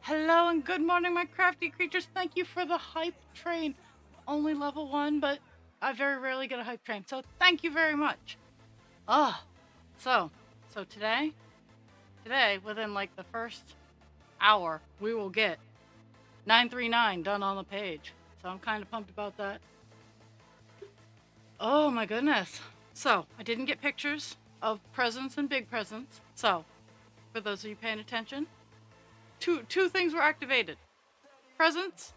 Hello and good morning, my crafty creatures. Thank you for the hype train. Only level 1, but I very rarely get a hype train, so thank you very much. So today, within like the first hour, we will get 939 done on the page. So I'm kind of pumped about that. Oh my goodness. So I didn't get pictures of presents and big presents. So for those of you paying attention. Two things were activated. Presents,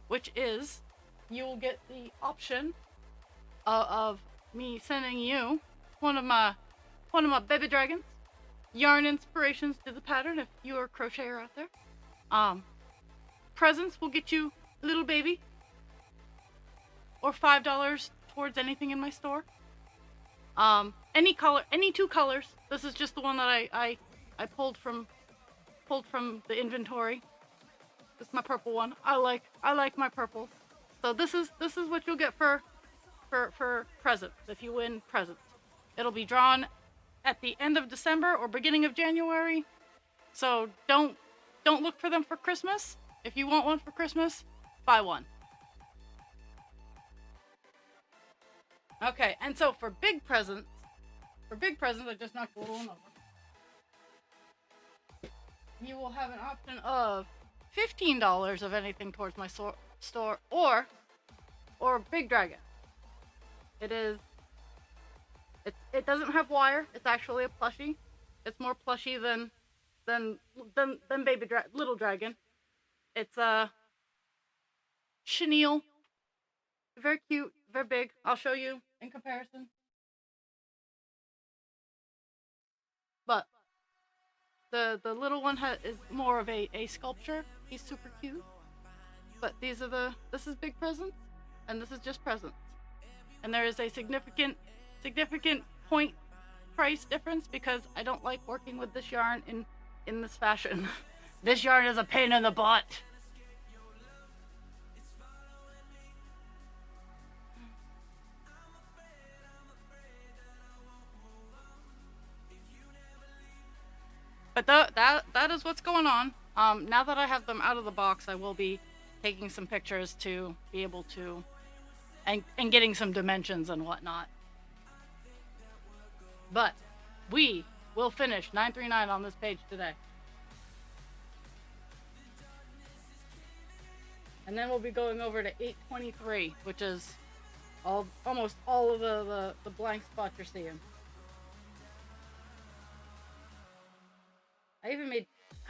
which is you will get the option of me sending you one of my baby dragons, yarn inspirations to the pattern if you are a crocheter out there. Presents will get you a little baby, or $5 towards anything in my store. Any color, any two colors. This is just the one that I pulled from the inventory. This is my purple one. I like my purple. So this is what you'll get for presents if you win presents. It'll be drawn at the end of December or beginning of January. So don't look for them for Christmas. If you want one for Christmas, buy one. Okay, and so for big presents, I just knocked a little one over. You will have an option of $15 of anything towards my store, or Big Dragon. It doesn't have wire. It's actually a plushie. It's more plushy than Little Dragon. It's a chenille. Very cute, very big. I'll show you in comparison. But the little one is more of a sculpture. He's super cute. But this is big presents, and this is just presents. And there is a significant point price difference because I don't like working with this yarn in this fashion. This yarn is a pain in the butt. But that is what's going on. Now that I have them out of the box, I will be taking some pictures to be able to, and getting some dimensions and whatnot. But we will finish 939 on this page today. And then we'll be going over to 823, which is almost all of the blank spots you're seeing.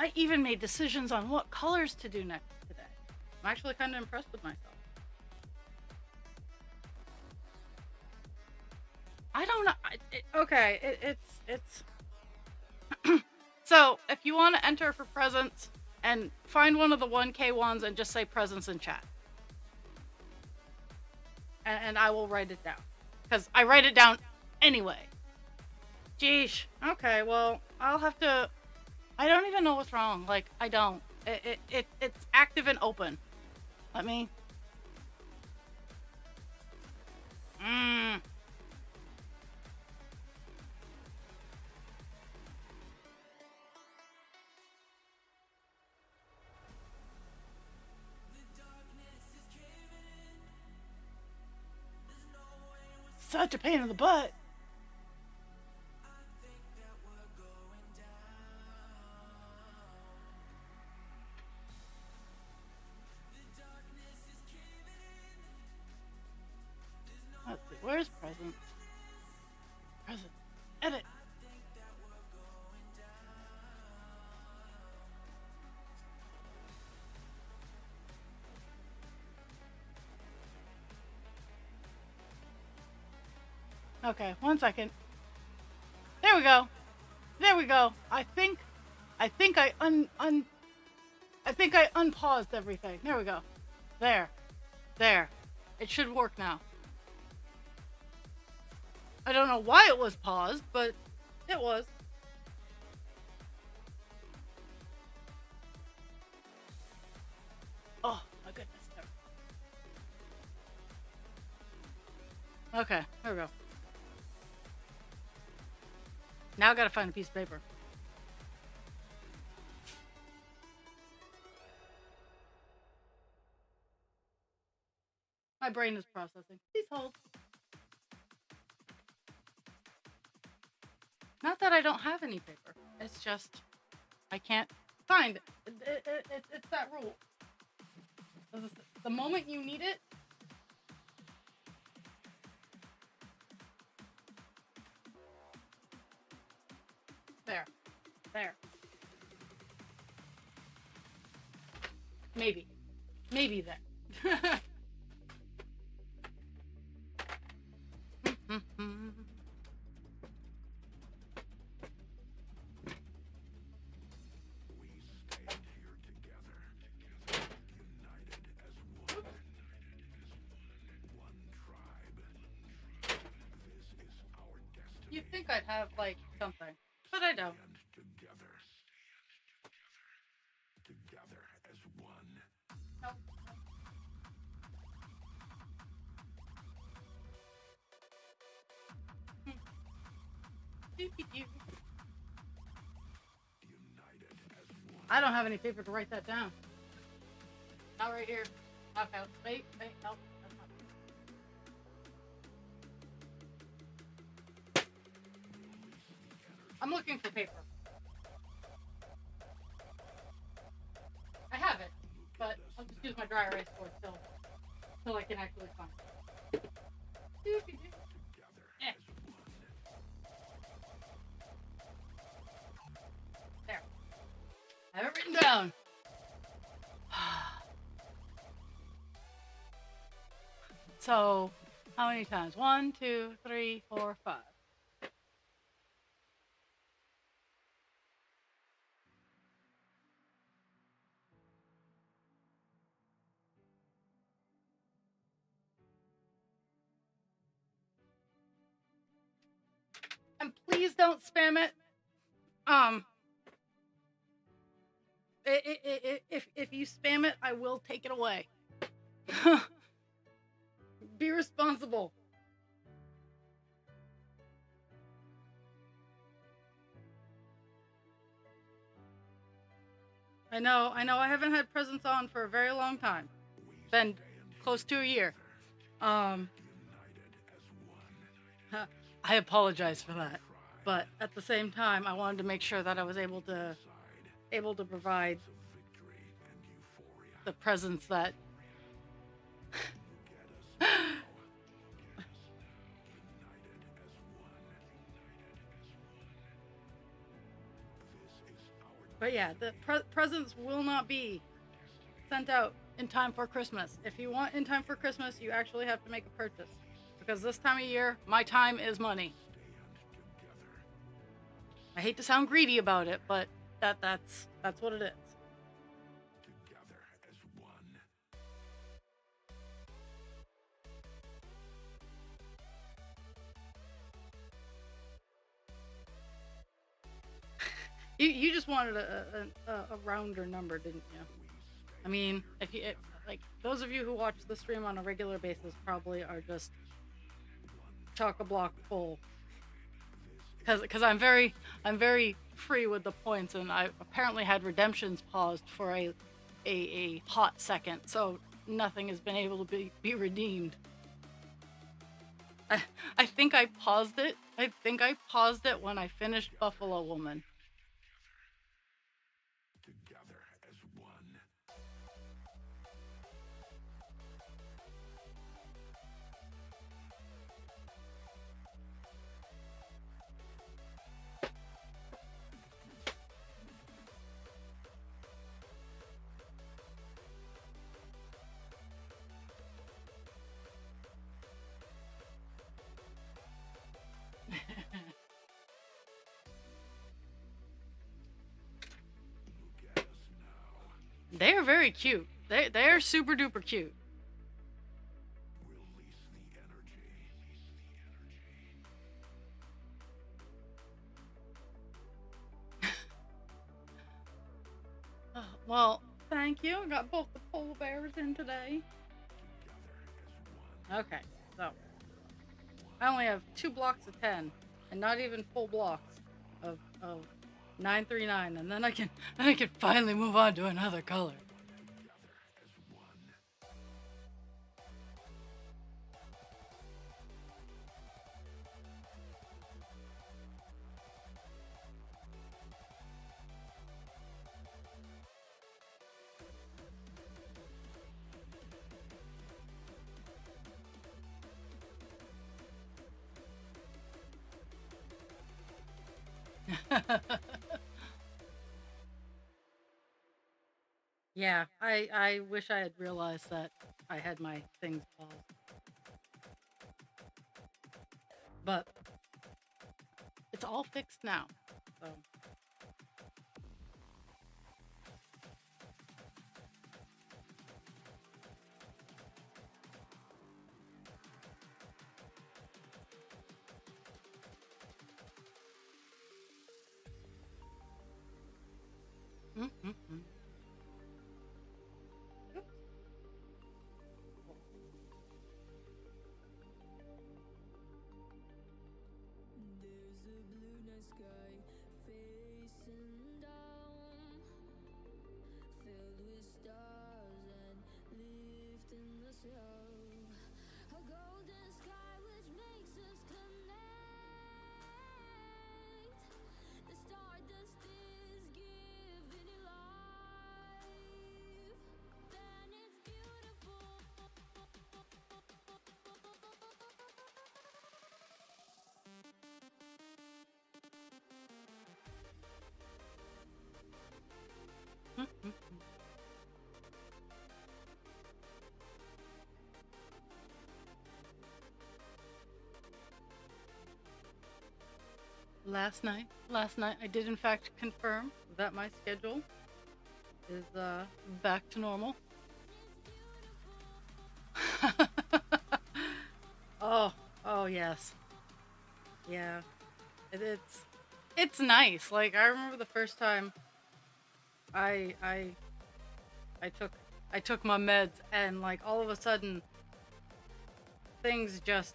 I even made decisions on what colors to do next today. I'm actually kind of impressed with myself. I don't know. It's so if you want to enter for presents, and find one of the 1K ones and just say presents in chat, and I will write it down because I write it down anyway. Jeesh. Okay, well I'll have to. I don't even know what's wrong. Like, I don't. It's active and open. Let me. Such a pain in the butt. Let's see, where's present? Present. Edit. Okay, 1 second. There we go. There we go. I think I unpaused everything. There we go. There. It should work now. I don't know why it was paused, but it was. Oh my goodness. Okay, there we go. Now I gotta find a piece of paper. My brain is processing. Please hold. Not that I don't have any paper. It's just I can't find it. It's that rule. The moment you need it. There. Maybe. Maybe then. You'd think I'd have, like, something, but I don't. Together as one. Nope. United as one. I don't have any paper to write that down. Not right here. Okay, wait, no, that's not. I'm looking for paper. I have it, but I'll just use my dry erase board till I can actually find it. Together Yeah. as one. There. I have it written down. So, how many times? 1, 2, 3, 4, 5. And please don't spam it. If you spam it, I will take it away. Be responsible. I know. I haven't had presents on for a very long time. Been close to a year. United as one. I apologize for that, but at the same time, I wanted to make sure that I was able to provide Victory and euphoria. the presents that. Look at us now. United as one. This is our. But yeah, the presents will not be sent out in time for Christmas. If you want in time for Christmas, you actually have to make a purchase. Because this time of year, my time is money. Stand together. I hate to sound greedy about it, but that's what it is. Together as one. You just wanted a rounder number, didn't you? I mean, like those of you who watch the stream on a regular basis probably are just chock-a-block full. Because I'm very free with the points, and I apparently had redemptions paused for a hot second, so nothing has been able to be redeemed. I think I paused it. I think I paused it when I finished Buffalo Woman. Together as one. Look at us now. They are very cute. They are super duper cute. Release the energy. Well, thank you. I got both the polar bears in today. Together as one. Okay, so I only have 2 blocks of 10, and not even full blocks of 939, and then I can finally move on to another color. Together as one. Yeah, I wish I had realized that I had my things paused. But it's all fixed now. So mm-hmm. There's a blue night sky facing down, filled with stars and lifting us up. A golden sky which makes us connect. The stardust is giving it life. Then it's beautiful. Mm-hmm. Last night I did in fact confirm that my schedule is back to normal. Oh, oh yes. Yeah. It's nice. Like I remember the first time I I I took I took my meds and like all of a sudden things just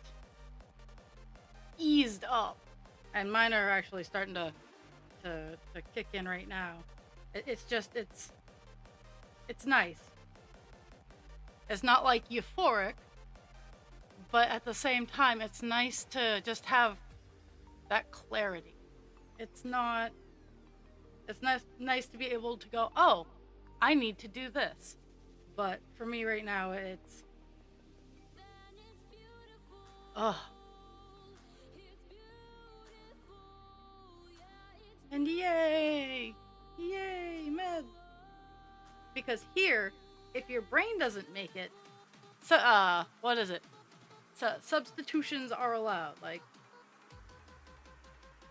eased up. And mine are actually starting to kick in right now. It's just it's nice. It's not like euphoric, but at the same time it's nice to just have that clarity. It's not it's nice to be able to go, "Oh, I need to do this." But for me right now it's oh, and yay! Yay, meds. Because here, if your brain doesn't make it, so what is it? So substitutions are allowed. Like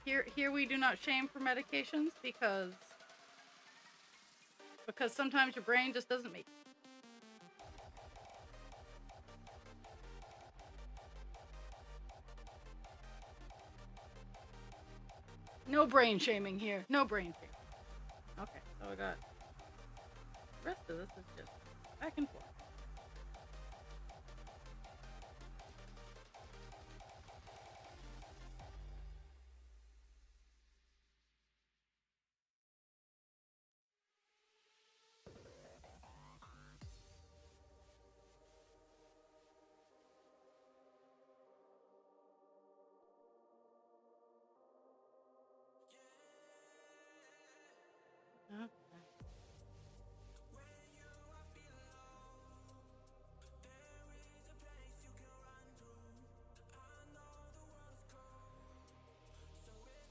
here we do not shame for medications because sometimes your brain just doesn't make it. No brain shaming here. No brain shaming. Okay, so I got the rest of this is just back and forth.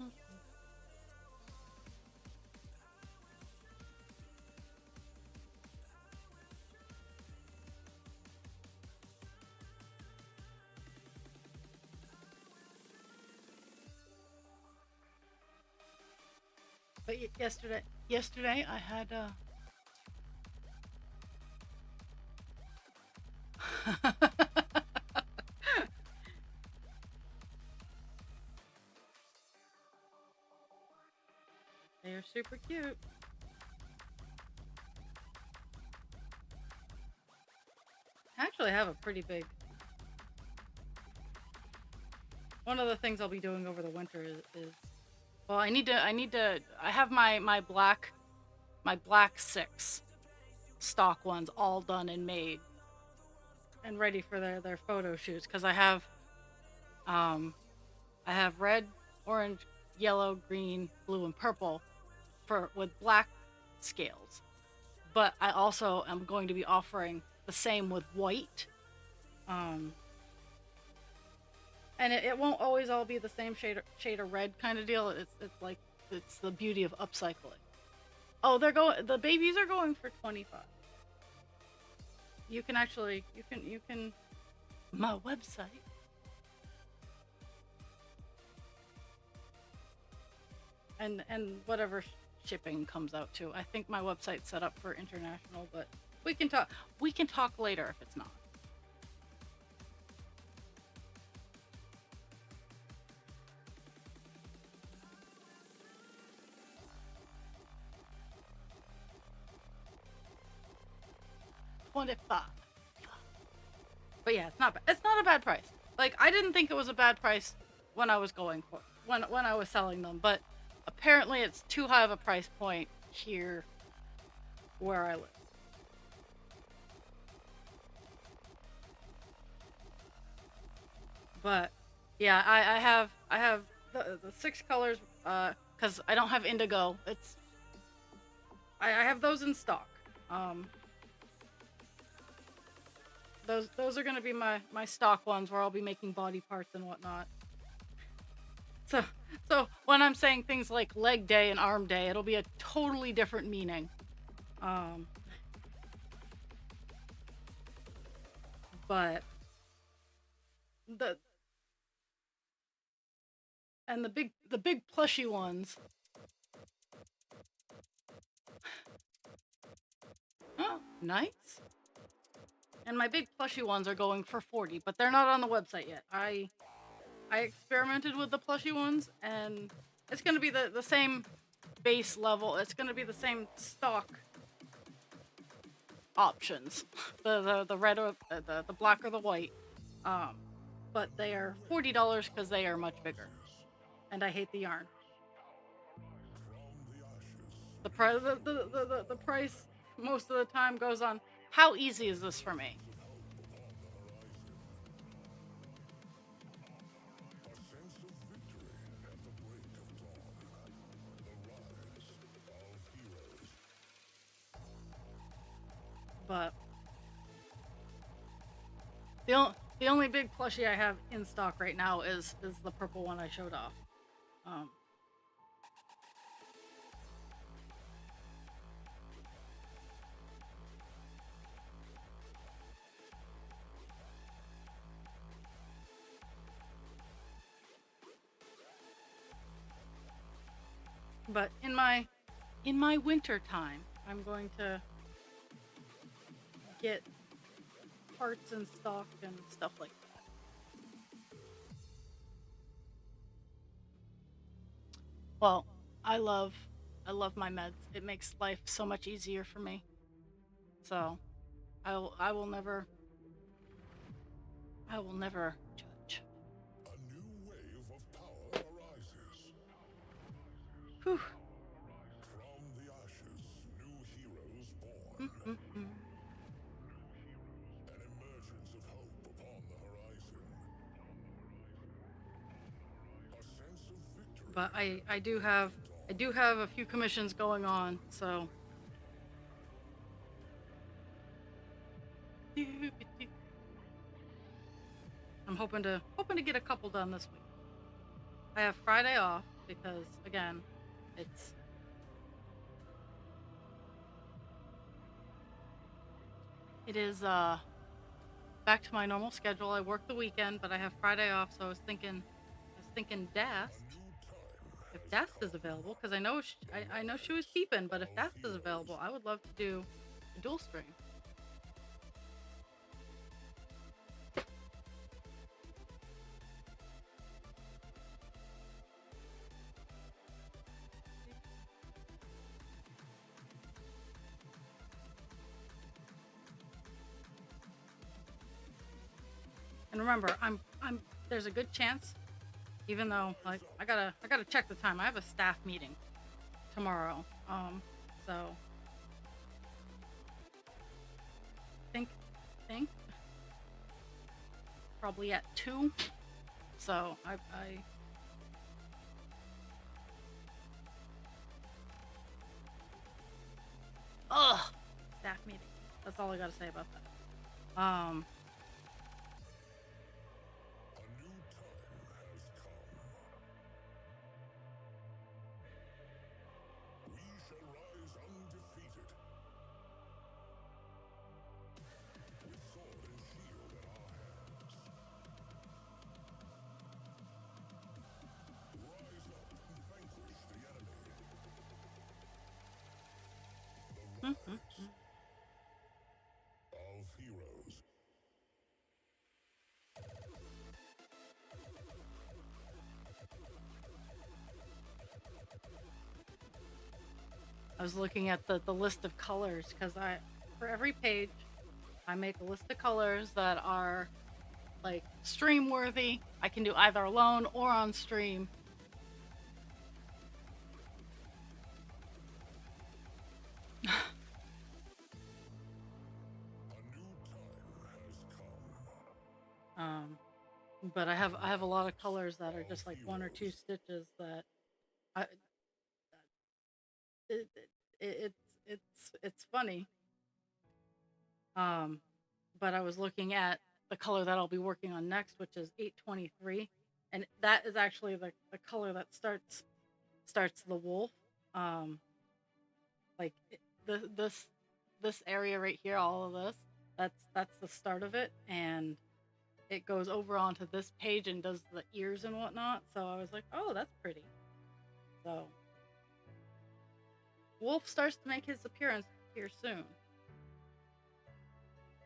Okay. But yesterday I had they are super cute. I actually have a pretty big. One of the things I'll be doing over the winter is well, I have my black six stock ones all done and made and ready for their photo shoots because um I have red, orange, yellow, green, blue, and purple for with black scales. But I also am going to be offering the same with white. Um, and it won't always all be the same shade of red kind of deal. It's like it's the beauty of upcycling. Oh, they're going. The babies are going for 25. You can actually. You can. My website. And whatever shipping comes out to. I think my website's set up for international, but we can talk. We can talk later if it's not. $25. But yeah, it's not bad. It's not a bad price. Like, I didn't think it was a bad price when I was going for when I was selling them, but apparently it's too high of a price point here where I live. But yeah, I have the six colors because I don't have indigo. I have those in stock. Um, those are gonna be my stock ones where I'll be making body parts and whatnot. So so when I'm saying things like leg day and arm day, it'll be a totally different meaning. Um, but the and the big plushy ones. Oh, nice. And my big plushy ones are going for 40, but they're not on the website yet. I experimented with the plushy ones, and it's gonna be the same base level. It's gonna be the same stock options, the red or the black or the white. Um, but they are $40 because they are much bigger, and I hate the yarn. The price the price most of the time goes on how easy is this for me. But the only big plushie I have in stock right now is the purple one I showed off. Um, but in my winter time, I'm going to get parts in stock and stuff like that. Well, I love I love my meds. It makes life so much easier for me. So I will never judge. A new wave of power arises. Whew. From the ashes, new heroes born. Mm-mm-mm. An emergence of hope upon the horizon. A sense of victory. But I do have a few commissions going on, so I'm hoping to get a couple done this week. I have Friday off because again, it's it is back to my normal schedule. I work the weekend, but I have Friday off, so I was thinking Dast. If Dast is available, because I know she was peeping, but if Dast is available, I would love to do a dual stream. And remember, I'm there's a good chance, even though like I gotta check the time. I have a staff meeting tomorrow. So think think probably at 2. So I ugh staff meeting. That's all I gotta say about that. A new time has come. We shall rise I was looking at the list of colors because for every page, I make a list of colors that are like stream worthy. I can do either alone or on stream. A new time has come. But I have a lot of colors that are just like one or two stitches that I it, it's funny. Um, but I was looking at the color that I'll be working on next, which is 823, and that is actually the color that starts the wolf. Um, like this area right here, all of this, that's the start of it, and it goes over onto this page and does the ears and whatnot. So I was like, oh, that's pretty. So wolf starts to make his appearance here soon,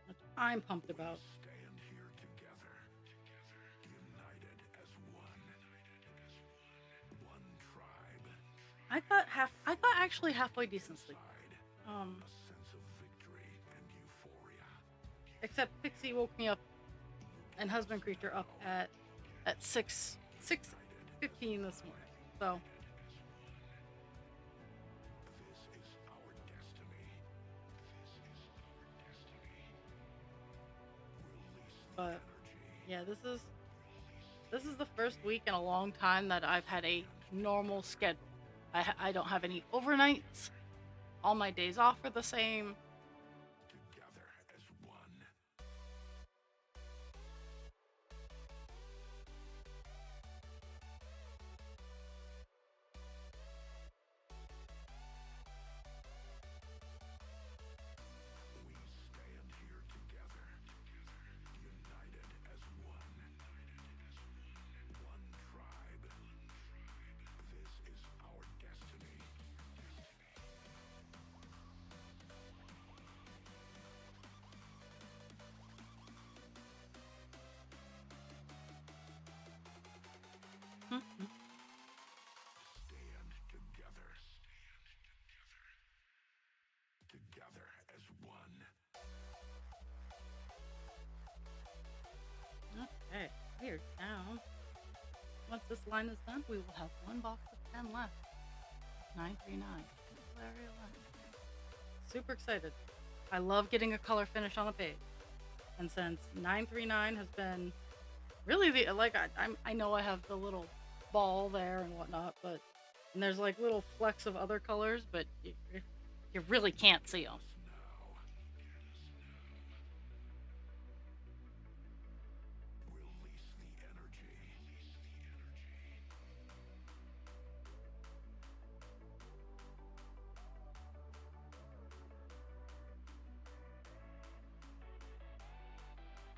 which I'm pumped about. Stand here together, united as one. One tribe, I got actually halfway decent sleep. side, Um, a sense of victory and euphoria. except Pixie woke me up and husband creature up at 6:15 this morning. So This is our destiny. Release the but energy. yeah, this is the first week in a long time that I've had a normal schedule. I don't have any overnights. All my days off are the same. Together as one. We stand here together, united as one. One tribe. This is our destiny. Stand together. Together as one. Okay, we're down. Once this line is done, we will have one box of 10 left. 939. Very light. Super excited. I love getting a color finish on a page. And since 939 has been really the like I know I have the little ball there and whatnot, but and there's like little flecks of other colors, but you really can't see them. Now. Release the energy. Together as one.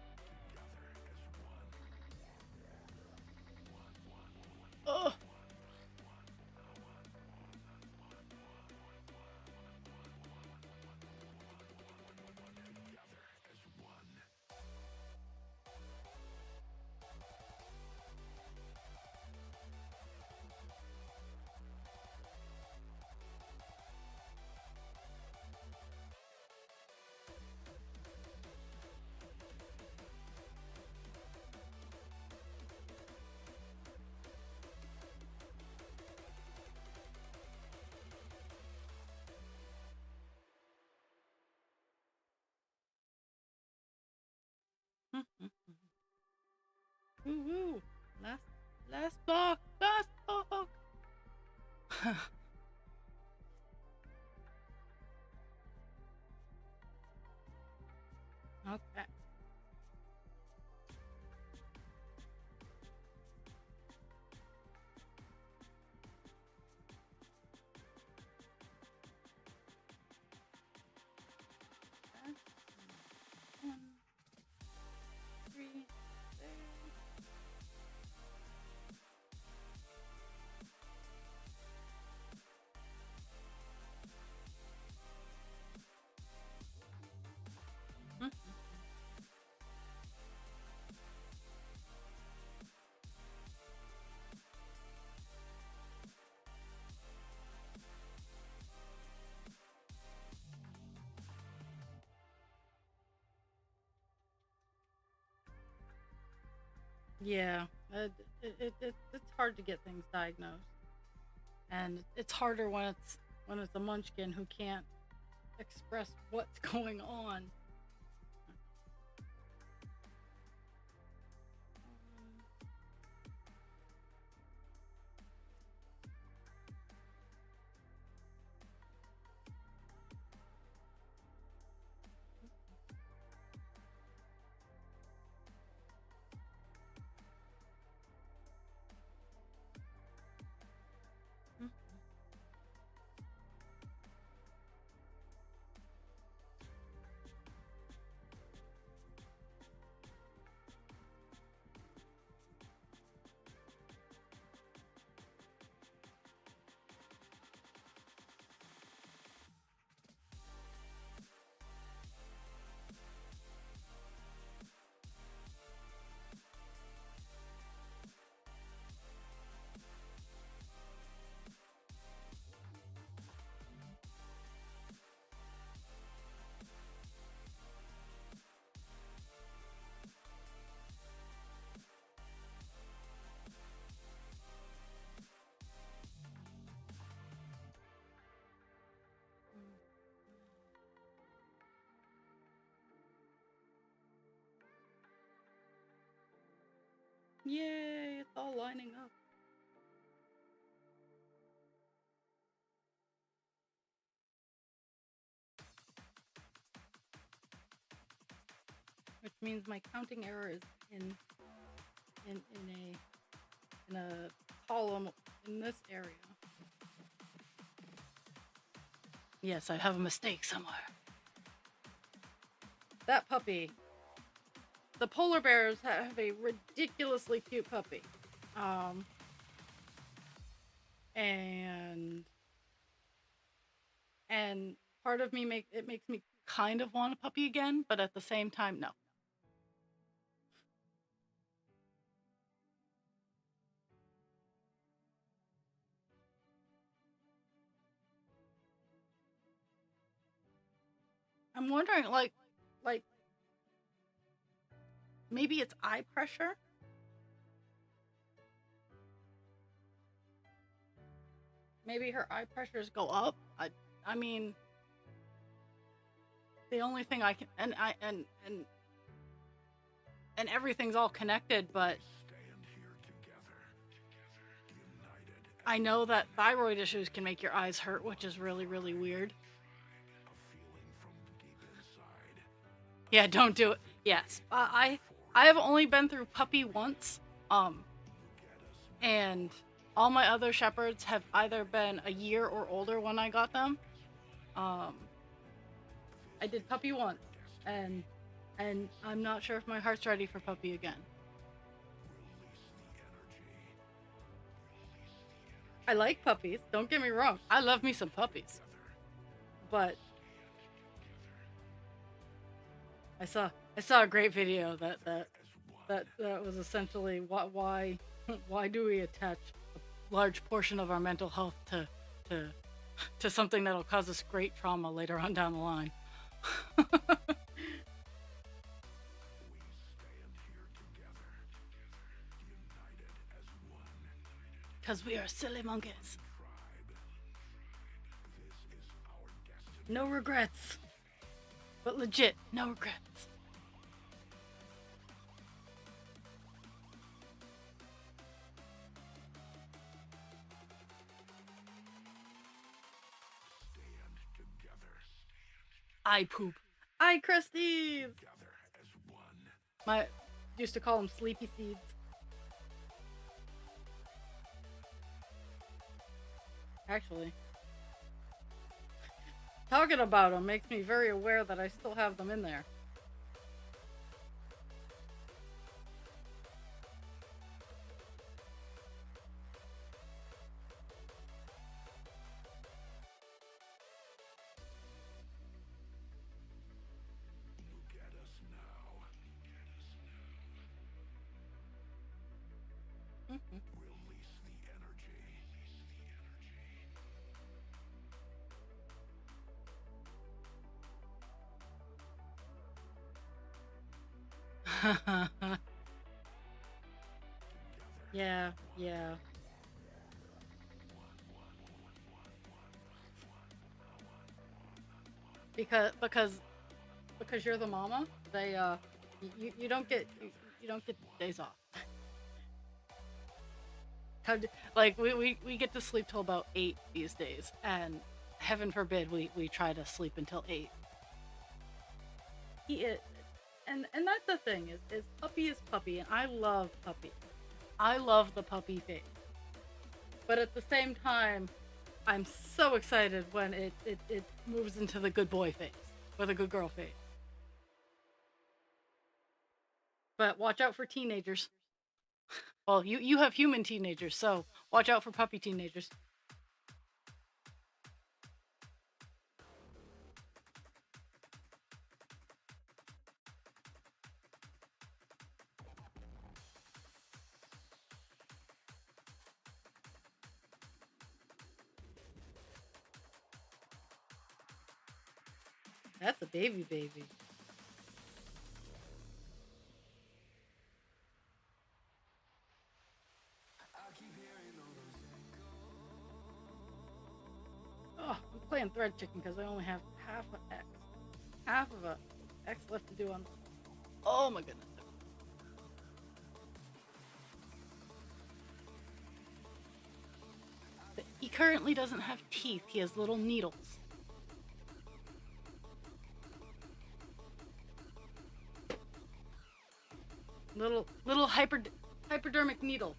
Oh, Together as one. woo woo! Last box, last box. Okay. One, three, there. Yeah, it's hard to get things diagnosed, and it's harder when it's a munchkin who can't express what's going on. Yay, it's all lining up. Which means my counting error is in a column in this area. Yes, I have a mistake somewhere. That puppy. The polar bears have a ridiculously cute puppy. And part of me makes me kind of want a puppy again, but at the same time, no. I'm wondering, like maybe it's eye pressure. Maybe her eye pressures go up. I mean, the only thing I can and everything's all connected, but Stand here together, united. I know that thyroid issues can make your eyes hurt, which is really, really weird. A feeling from deep inside. Yeah, don't do it. Yes, I have only been through puppy once, and all my other shepherds have either been a year or older when I got them. I did puppy once, and I'm not sure if my heart's ready for puppy again. I like puppies. Don't get me wrong. I love me some puppies, but I saw a great video that was essentially why do we attach a large portion of our mental health to something that'll cause us great trauma later on down the line. We stand here together, united as one. Because we are silly monkeys. Tribe. This is our destiny. No regrets. But legit, no regrets. Stand together, I poop. I crusties. together as one. My used to call them sleepy seeds. Actually, talking about them makes me very aware that I still have them in there. Look at us now. Release the energy. Yeah, yeah. Because you're the mama, they you don't get you don't get days off. Like we get to sleep till about 8 these days, and heaven forbid we try to sleep until 8. He is, and that's the thing is puppy is puppy, and I love puppy. I love the puppy phase, but at the same time, I'm so excited when it moves into the good boy phase or the good girl phase. But watch out for teenagers. Well, you have human teenagers, so watch out for puppy teenagers. That's a baby baby. Oh, I'm playing thread chicken because I only have half a X. Half of a X left to do on. Oh my goodness. But he currently doesn't have teeth. He has little needles. Little hypodermic needle.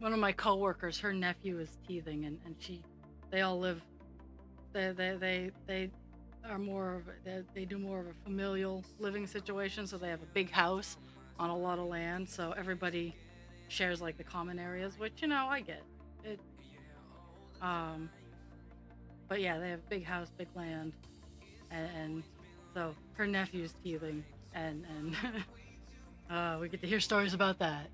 One of my coworkers, her nephew is teething, and they all live. They are more of they do more of a familial living situation, so they have a big house on a lot of land, so everybody shares like the common areas, which I get it. Um, but yeah, they have a big house, big land, and so her nephew's teething, and we get to hear stories about that.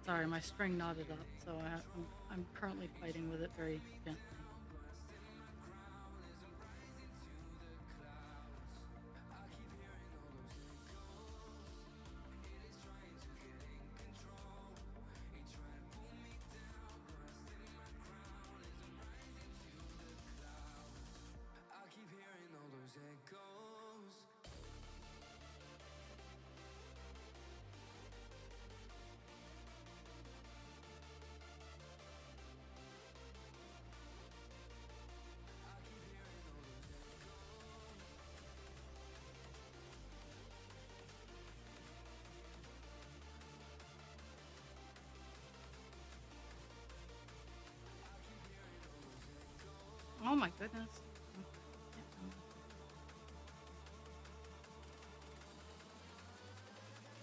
Sorry, my string knotted up, so I'm currently fighting with it very gently. Oh my goodness.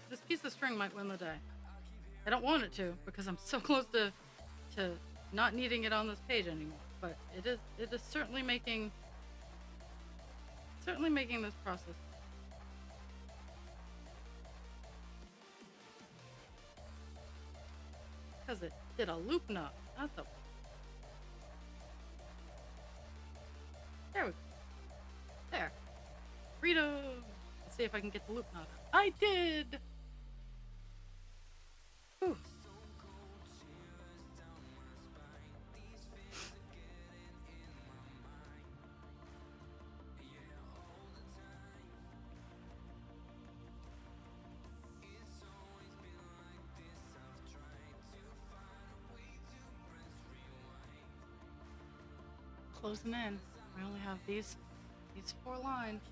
This piece of string might win the day. I don't want it to because I'm so close to not needing it on this page anymore. But it is certainly making this process. Because it did a loop knot. That's a there we go. There. Freedom. Let's see if I can get the loop knot out. I did. Whew. Closing in. I only have these 4 lines.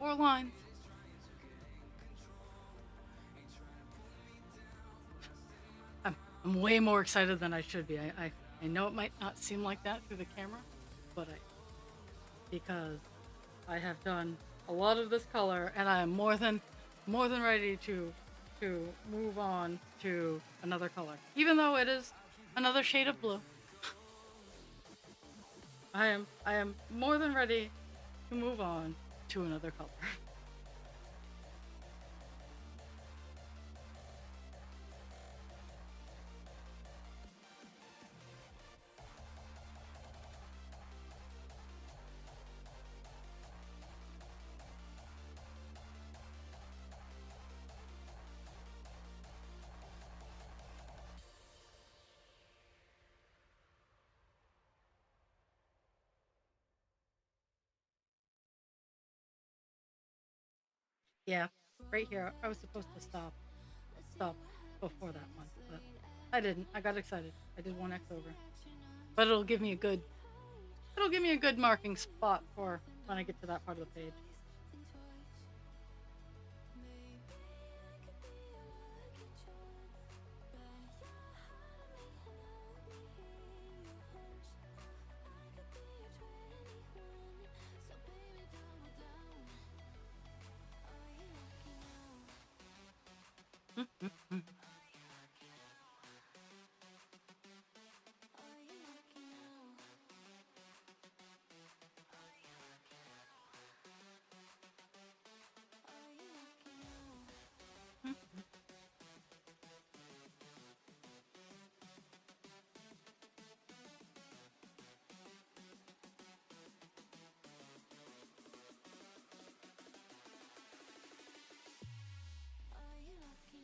4 lines. I'm way more excited than I should be. I know it might not seem like that through the camera, but because I have done a lot of this color and I am more than ready to to move on to another color. Even though it is another shade of blue, I am more than ready to move on to another color. Yeah, right here. I was supposed to stop before that one, but I didn't. I got excited. I did one X over, but it'll give me a good marking spot for when I get to that part of the page.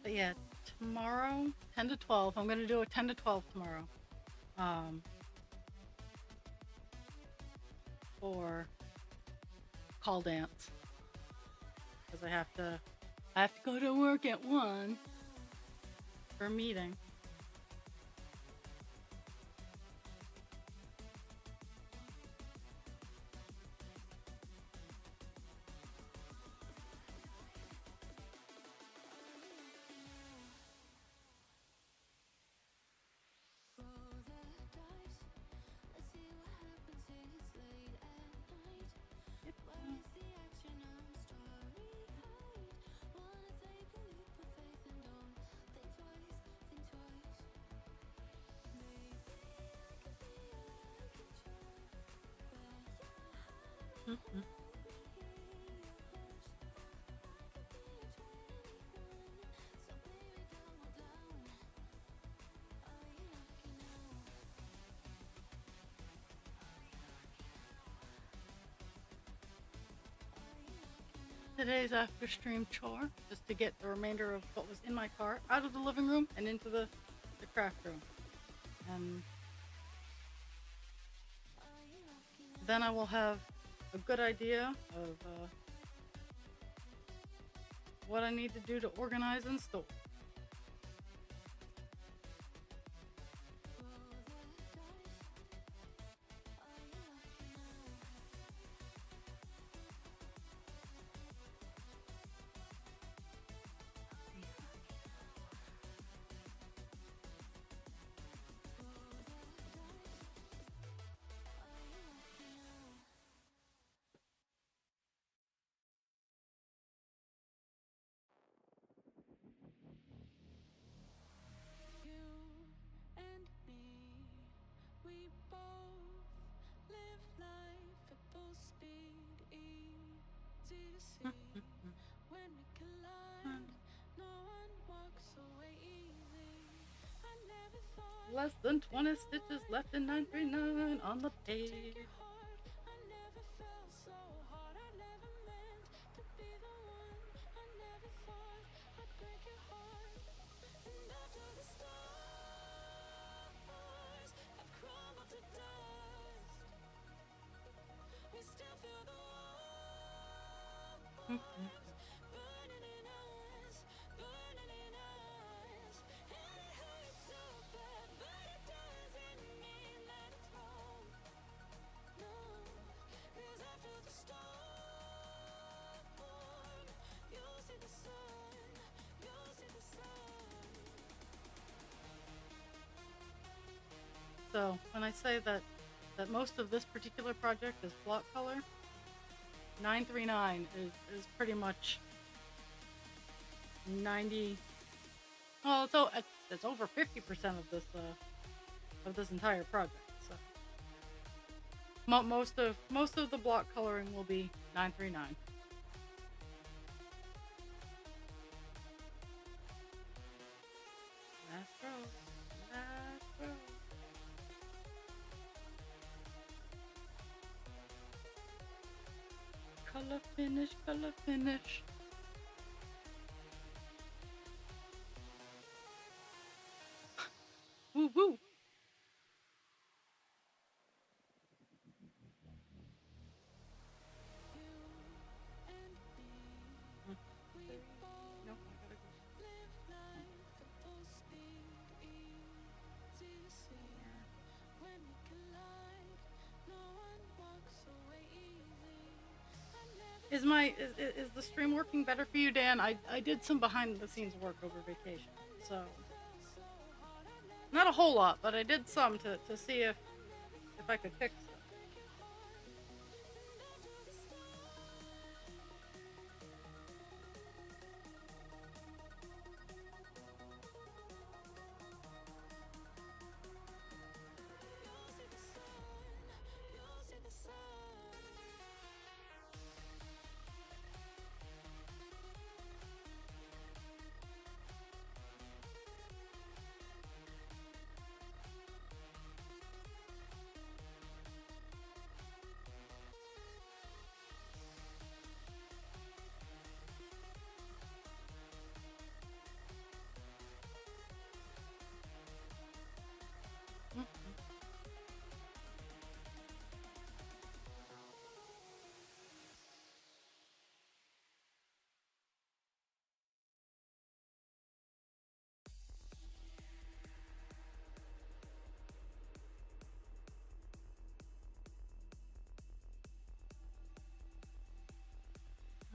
But yeah, tomorrow, 10 to 12. I'm going to do a 10 to 12 tomorrow. For call dance. Because I have to go to work at 1 for a meeting. Today's after stream chore is to get the remainder of what was in my car out of the living room and into the craft room. And then I will have a good idea of what I need to do to organize and store. Less than 20 stitches left in 939 on the page. So when I say that most of this particular project is block color, 939 is pretty much 90 Well, it's over 50% of this entire project. So most of the block coloring will be 939. Last row, last row. Color finish, color finish. Woo woo. Nope, I gotta go. Is the stream working better for you, Dan? I did some behind the scenes work over vacation, so not a whole lot, but I did some to see if I could fix it.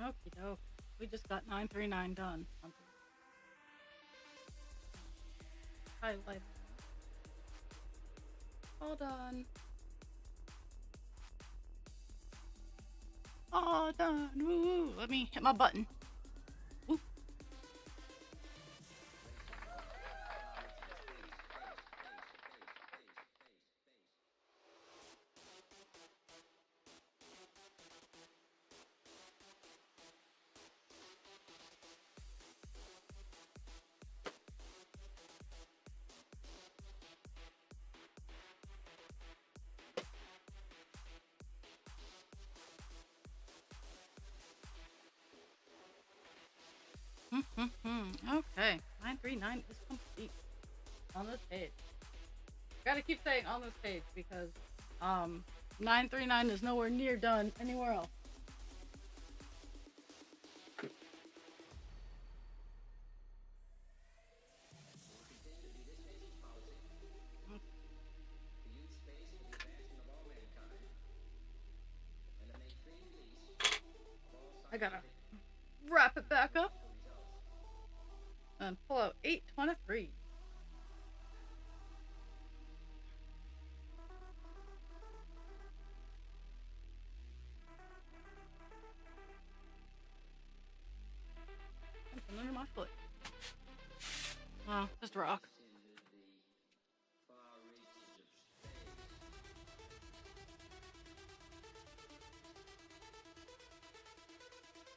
Okie doke. We just got 939 done. Highlight. All done. All done. Woo! Let me hit my button. Woo. Okay, 939 is complete on this page. Gotta keep saying on this page because 939 is nowhere near done anywhere else. I gotta wrap it back up and pull out 823. Something under my foot. Oh, just rock.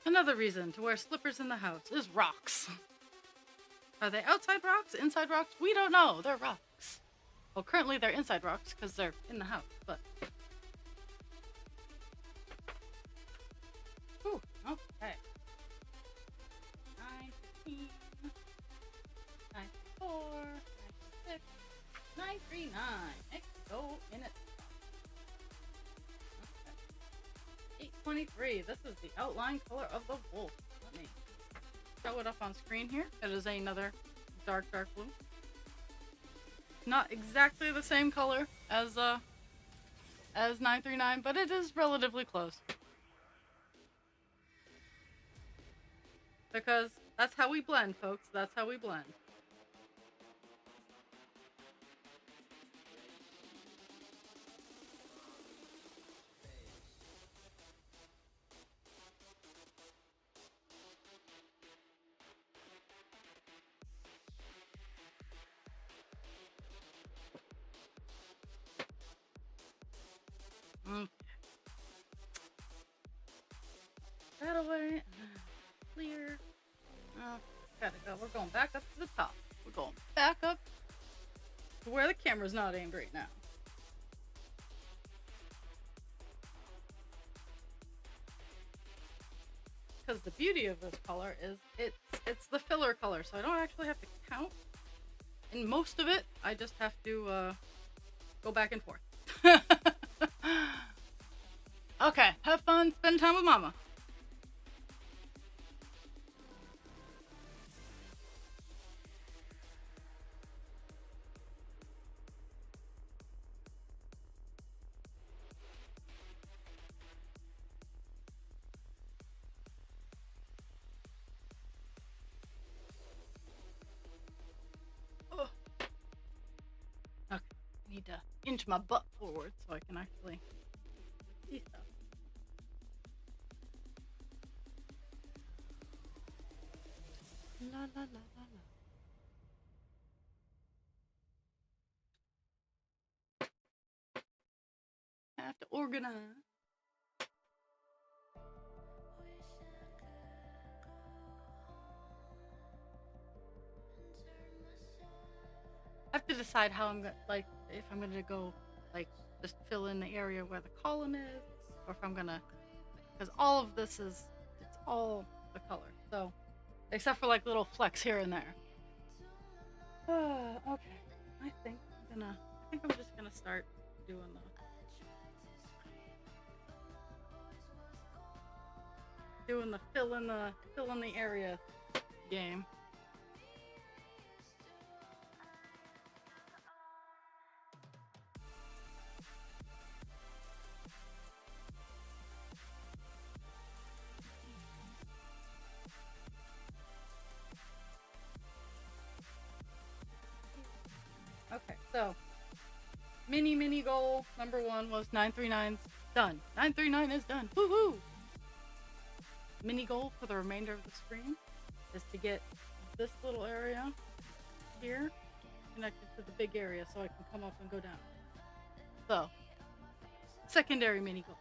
Another reason to wear slippers in the house is rocks. Are they outside rocks? Inside rocks? We don't know. They're rocks. Well, currently they're inside rocks because they're in the house, but... Whew, okay. 915, 934, 936, 939. Next, go in it. 823. This is the outline color of the wolf. Let me show it up on screen here. It is another dark blue. Not exactly the same color as 939, but it is relatively close. Because that's how we blend, folks. That's how we blend. away. Clear. Oh, gotta go. We're going back up to the top. We're going back up to where the camera's not aimed right now. Because the beauty of this color is it's the filler color, so I don't actually have to count. In most of it, I just have to go back and forth. Okay, have fun, spend time with mama. Oh. Okay, I need to inch my butt forward so I can actually see stuff. La la la la la. I have to organize. I have to decide how I'm gonna, like, if I'm gonna go, like, just fill in the area where the column is, or if I'm gonna, because all of this is, it's all the color, so, except for like little flecks here and there. Okay, I think I'm just gonna start doing the fill in the area game. Okay, so mini goal number 1 was 939's done. 939 is done. Woohoo! Mini goal for the remainder of the screen is to get this little area here connected to the big area so I can come up and go down. So, secondary mini goal.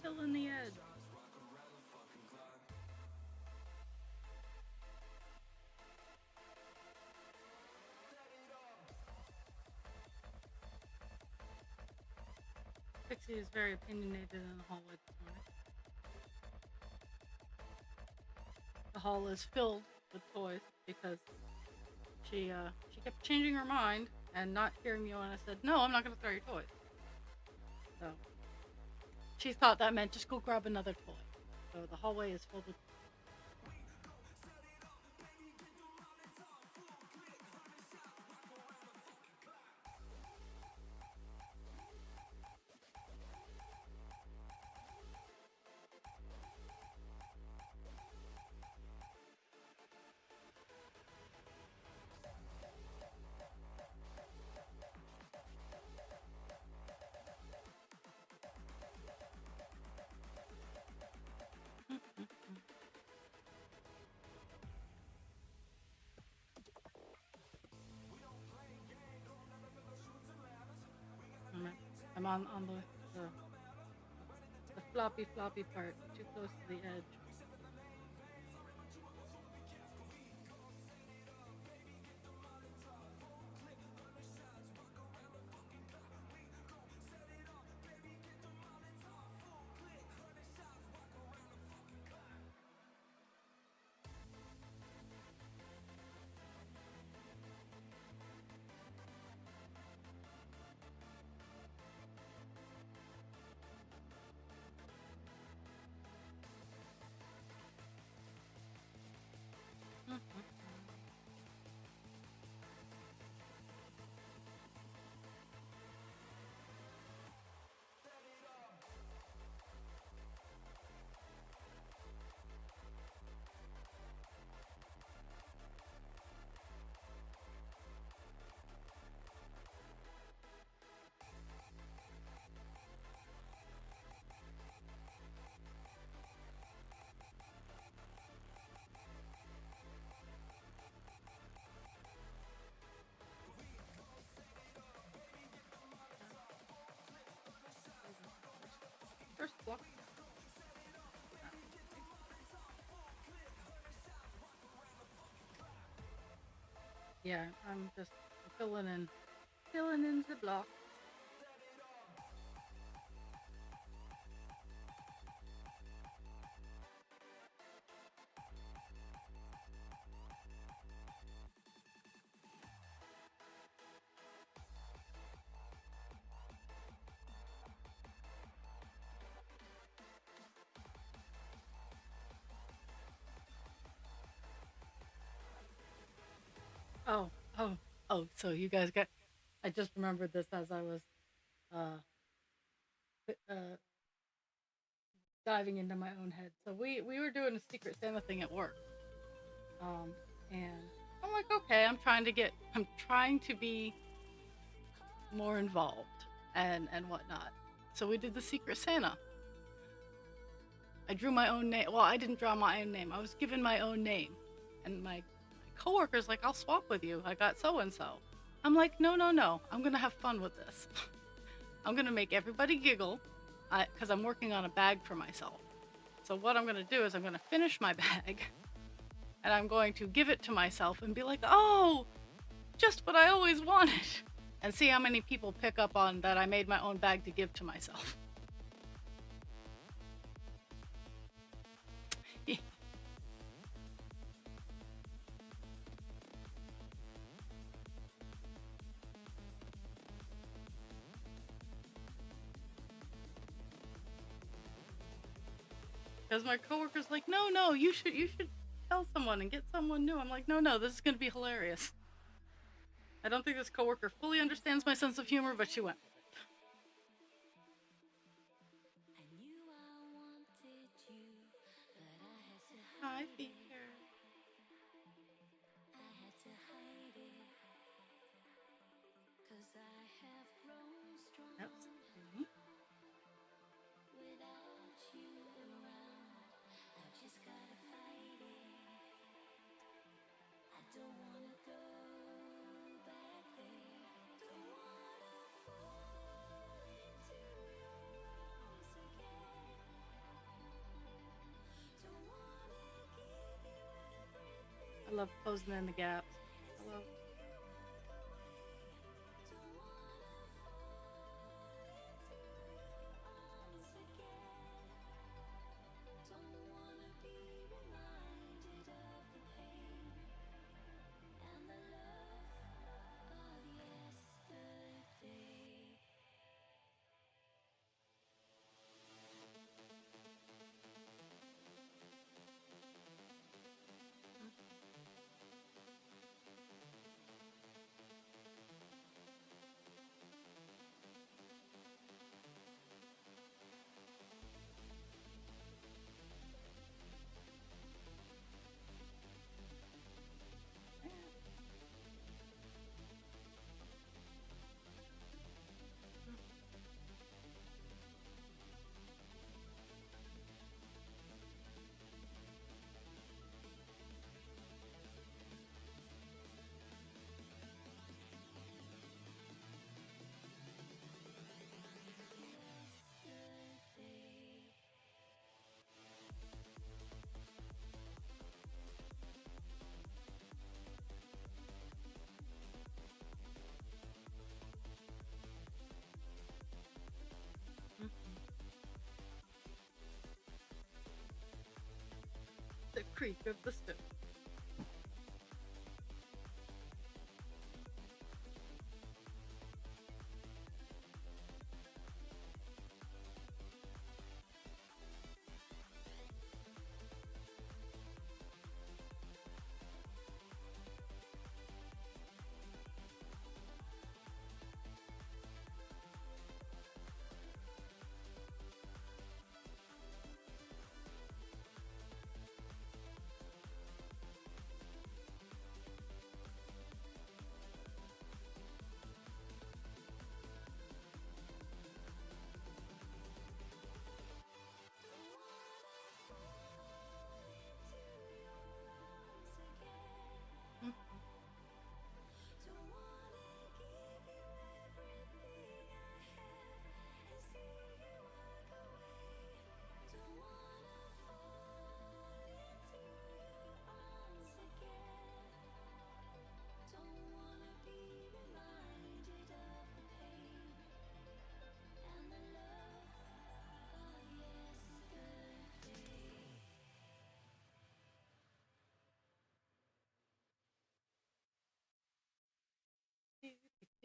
Fill in the edge. Pixie is very opinionated in the hallway this morning. The hall is filled with toys because she kept changing her mind and not hearing me when I said, no, I'm not going to throw your toys. So she thought that meant just go grab another toy. So the hallway is filled with I'm on the floppy part, too close to the edge. Yeah, I'm just filling in the blocks. Oh, oh, oh. So you guys got. I just remembered this as I was uh, uh, diving into my own head. So we were doing a Secret Santa thing at work, um, and I'm like, okay, I'm trying to be more involved and whatnot. So we did the Secret Santa. I drew my own name. Well, I didn't draw my own name. I was given my own name, and my coworker's like, I'll swap with you. I got so and so. I'm like, no, no, no. I'm gonna have fun with this. I'm gonna make everybody giggle, because I'm working on a bag for myself. So what I'm gonna do is I'm gonna finish my bag, and I'm going to give it to myself and be like, oh, just what I always wanted, and see how many people pick up on that I made my own bag to give to myself. Because my coworker's like, no, no, you should tell someone and get someone new. I'm like, no, no, this is gonna be hilarious. I don't think this coworker fully understands my sense of humor, but she went with it. I knew I wanted you, but I had to Hi, hide it. Beaker. I had to hide it, 'cause I have grown Yep. strong See? without you around. I've just gotta fight it. I don't wanna go back there. Don't wanna fall into your arms again. Don't wanna give you I everything love I closing in the gaps. and I love. see you walk away. Don't wanna fall into your arms again. Don't wanna be reminded of the pain and the love of yesterday. The creak of the stone.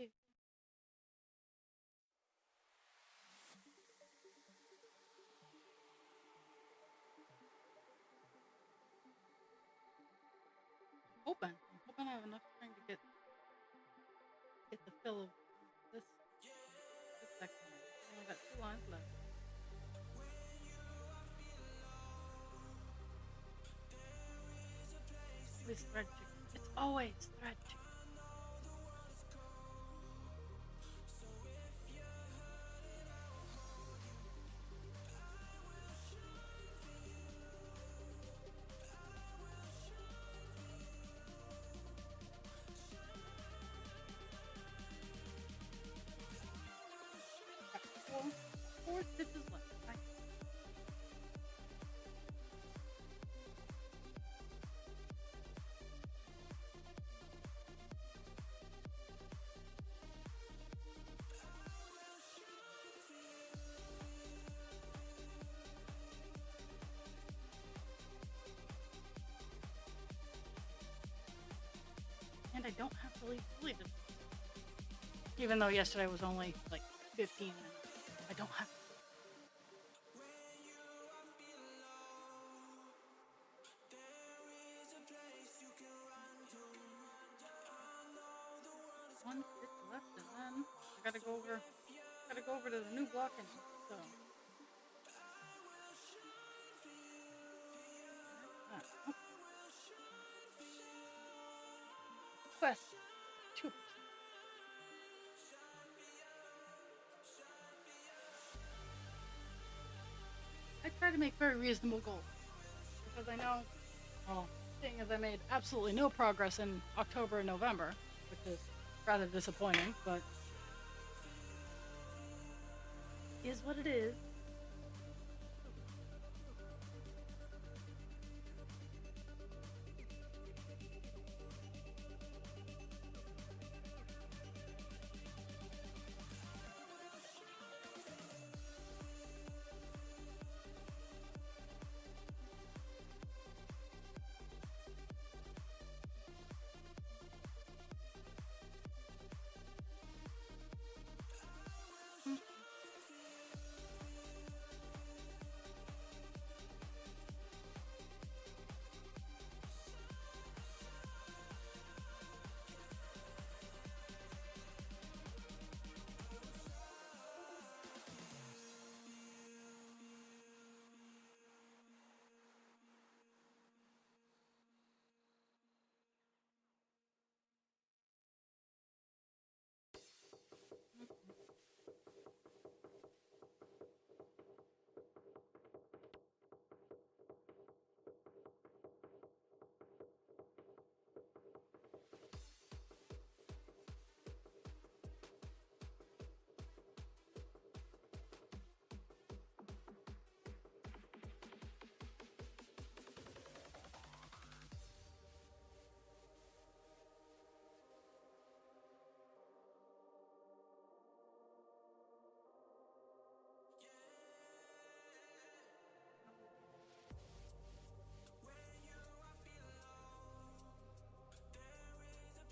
I'm hoping I have enough time to get the fill of this section. I only got 2 lines left. Always thread chicken. It's always thread chicken. Got four stitches left. Right? And I don't have to leave early today. Even though yesterday was only like 15 minutes. I don't have to. One stitch left, and then I gotta go over to the new block, and so quest 2%. I try to make very reasonable goals because I know, well, seeing as I made absolutely no progress in October and November, which is rather disappointing, but is what it is.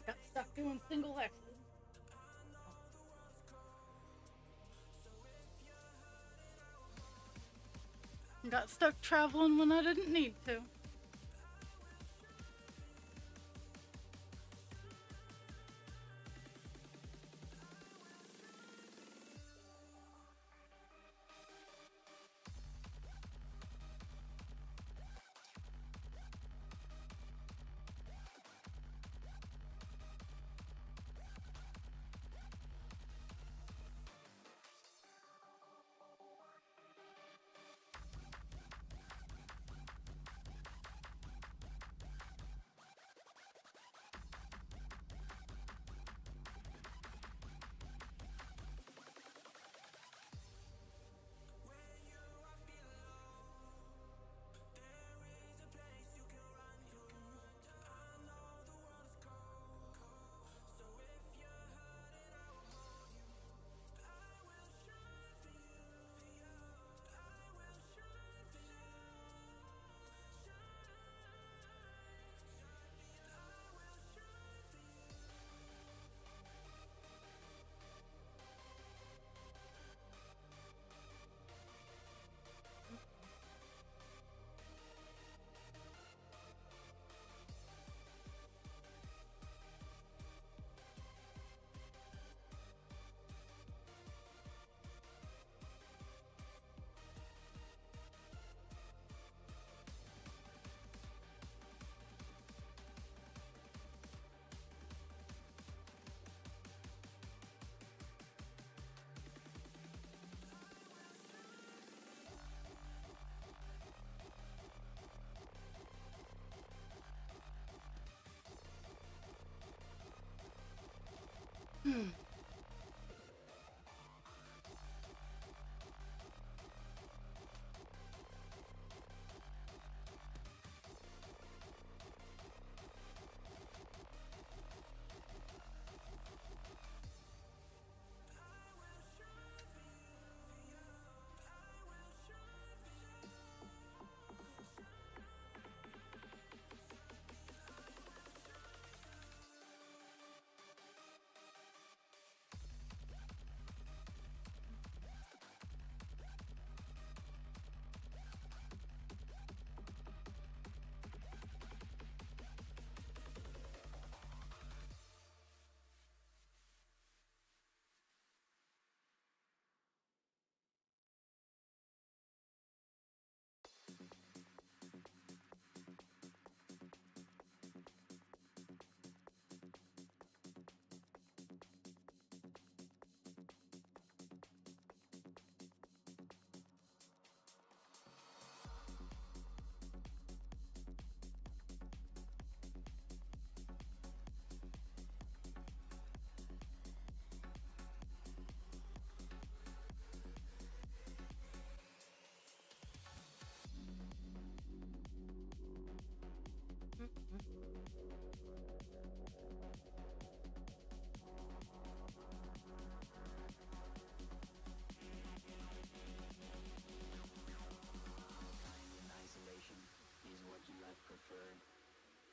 Got stuck doing single X's. Got stuck traveling when I didn't need to.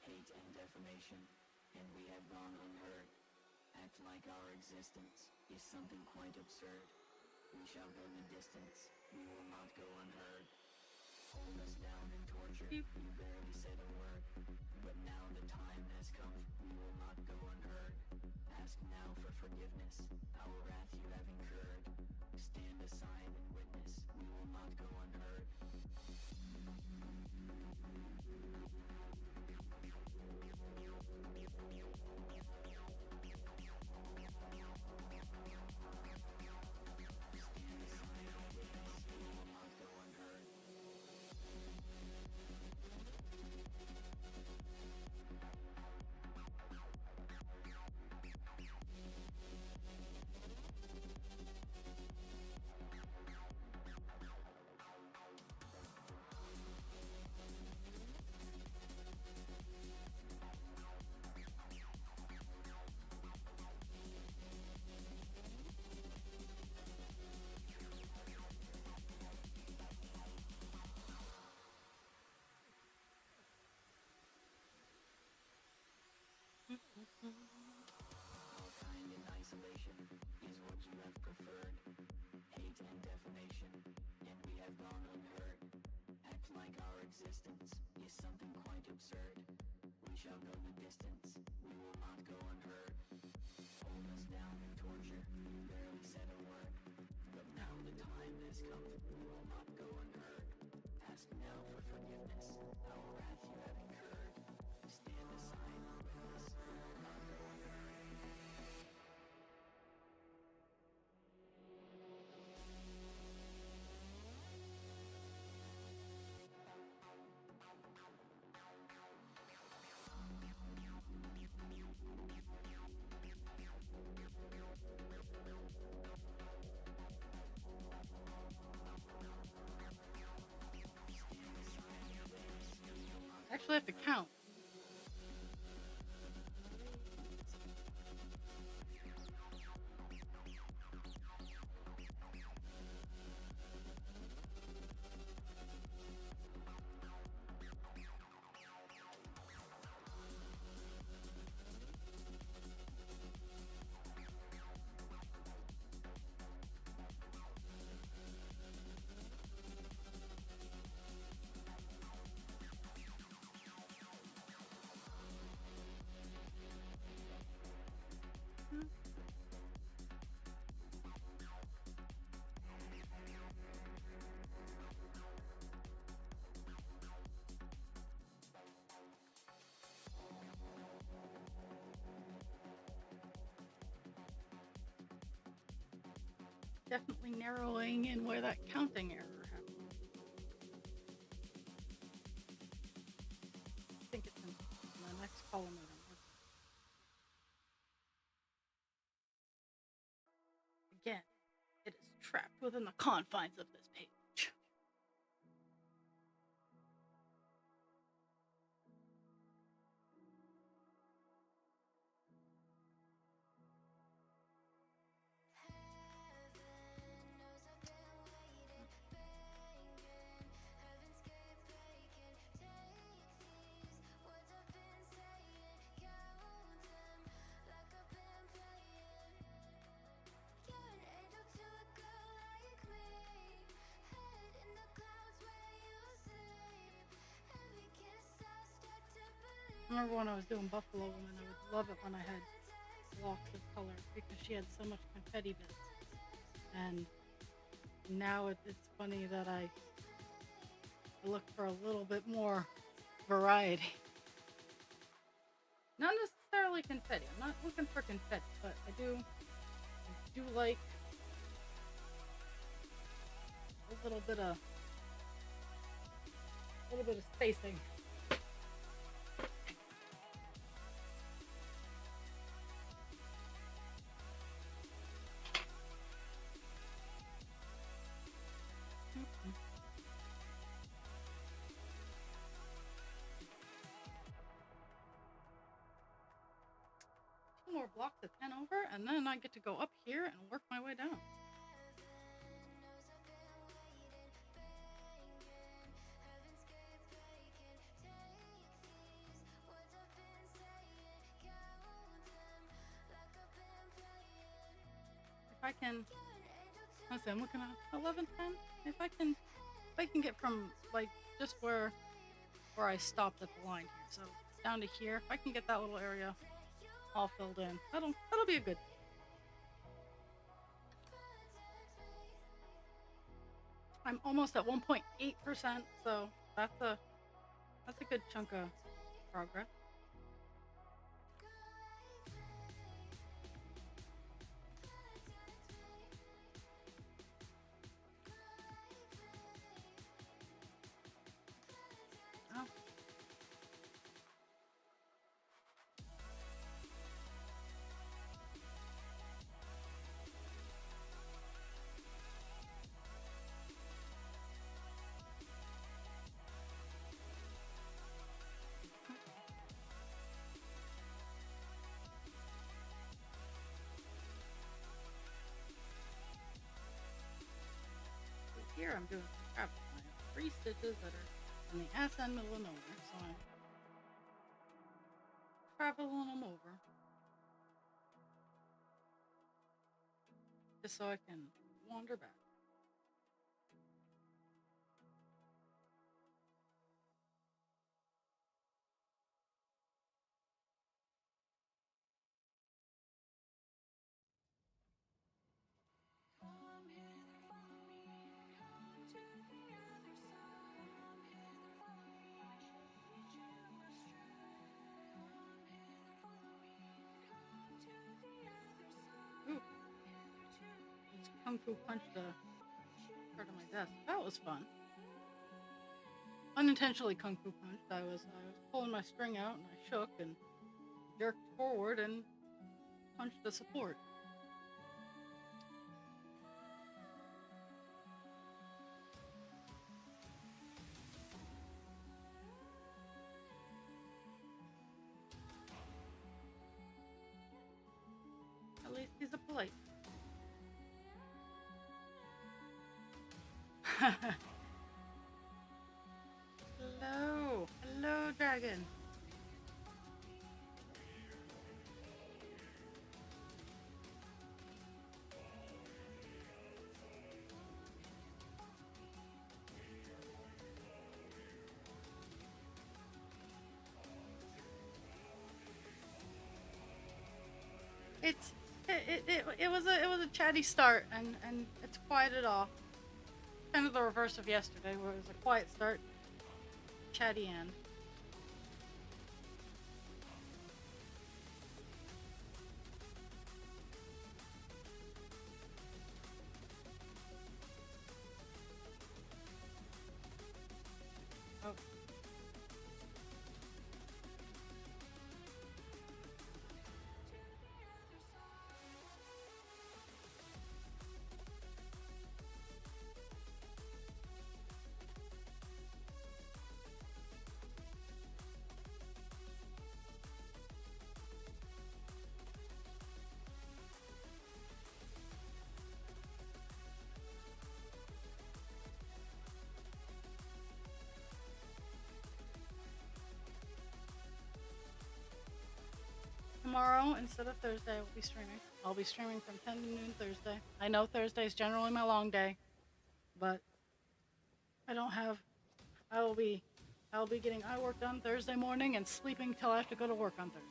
hate and defamation, and we have gone unheard. Act like our existence is something quite absurd. We shall go the distance, we will not go unheard. Hold us down and torture, you barely said a word. But now the time has come, we will not go unheard. Ask now for forgiveness, our wrath you have incurred. Stand aside and witness, we will not go unheard. All kind in isolation is what you have preferred. Hate and defamation, and we have gone unheard. Act like our existence is something quite absurd. We shall go the distance, we will not go unheard. Hold us down and torture, you barely said a word. But now the time has come, we will not go unheard. Ask now for forgiveness, our wrath you have incurred. Stand aside and witness, we will not go unheard. Actually, I have to count. Definitely narrowing in where that counting error happened. I think it's in the next column that I'm working. Again, it is trapped within the confines of this page. I remember when I was doing Buffalo Woman, I would love it when I had blocks of color because she had so much confetti bits. And now it's funny that I look for a little bit more variety. Not necessarily confetti. I'm not looking for confetti, but I do like a little bit of spacing. Two more blocks of pen over, and then I get to go up here and work my way down. can, let's see, I'm looking at 11:10. If I can get from like just where I stopped at the line here, so down to here, if I can get that little area all filled in, that'll be a good. I'm almost at 1.8%, so that's a good chunk of progress. Oh. So here I'm doing some travel. I have 3 stitches that are in the ass end middle of nowhere, so I'm traveling them over just so I can wander back. Ooh, it's Kung Fu Punch the part of my desk. That was fun. Unintentionally Kung Fu punched. I was pulling my string out and I shook and jerked forward and punched the support. At least he's a polite. Hello, dragon. It was a chatty start and it's quieted off. Kind of the reverse of yesterday, where it was a quiet start, chatty end. Oh. Tomorrow, instead of Thursday, I will be streaming. I'll be streaming from 10 to noon Thursday. I know Thursday is generally my long day, but I don't have. I will be getting eye work done Thursday morning and sleeping till I have to go to work on Thursday.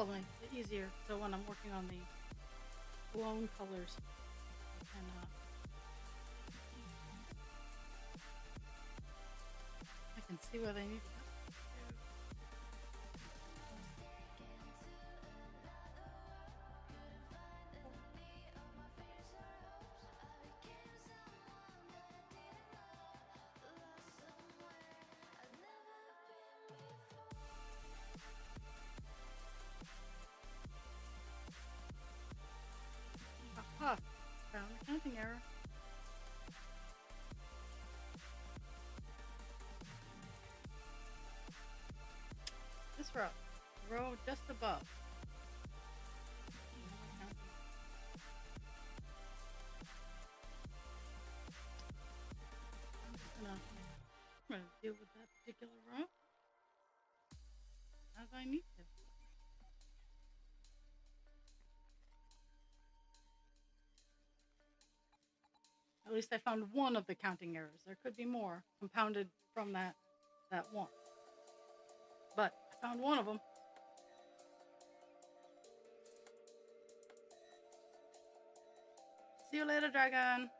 well, makes it easier. So when I'm working on the blown colors, and I can see where they need to go. Aha! Found the counting error. This row just above. I'm gonna deal with that particular row as I need to. At least I found one of the counting errors. There could be more compounded from that one. But I found one of them. See you later, dragon.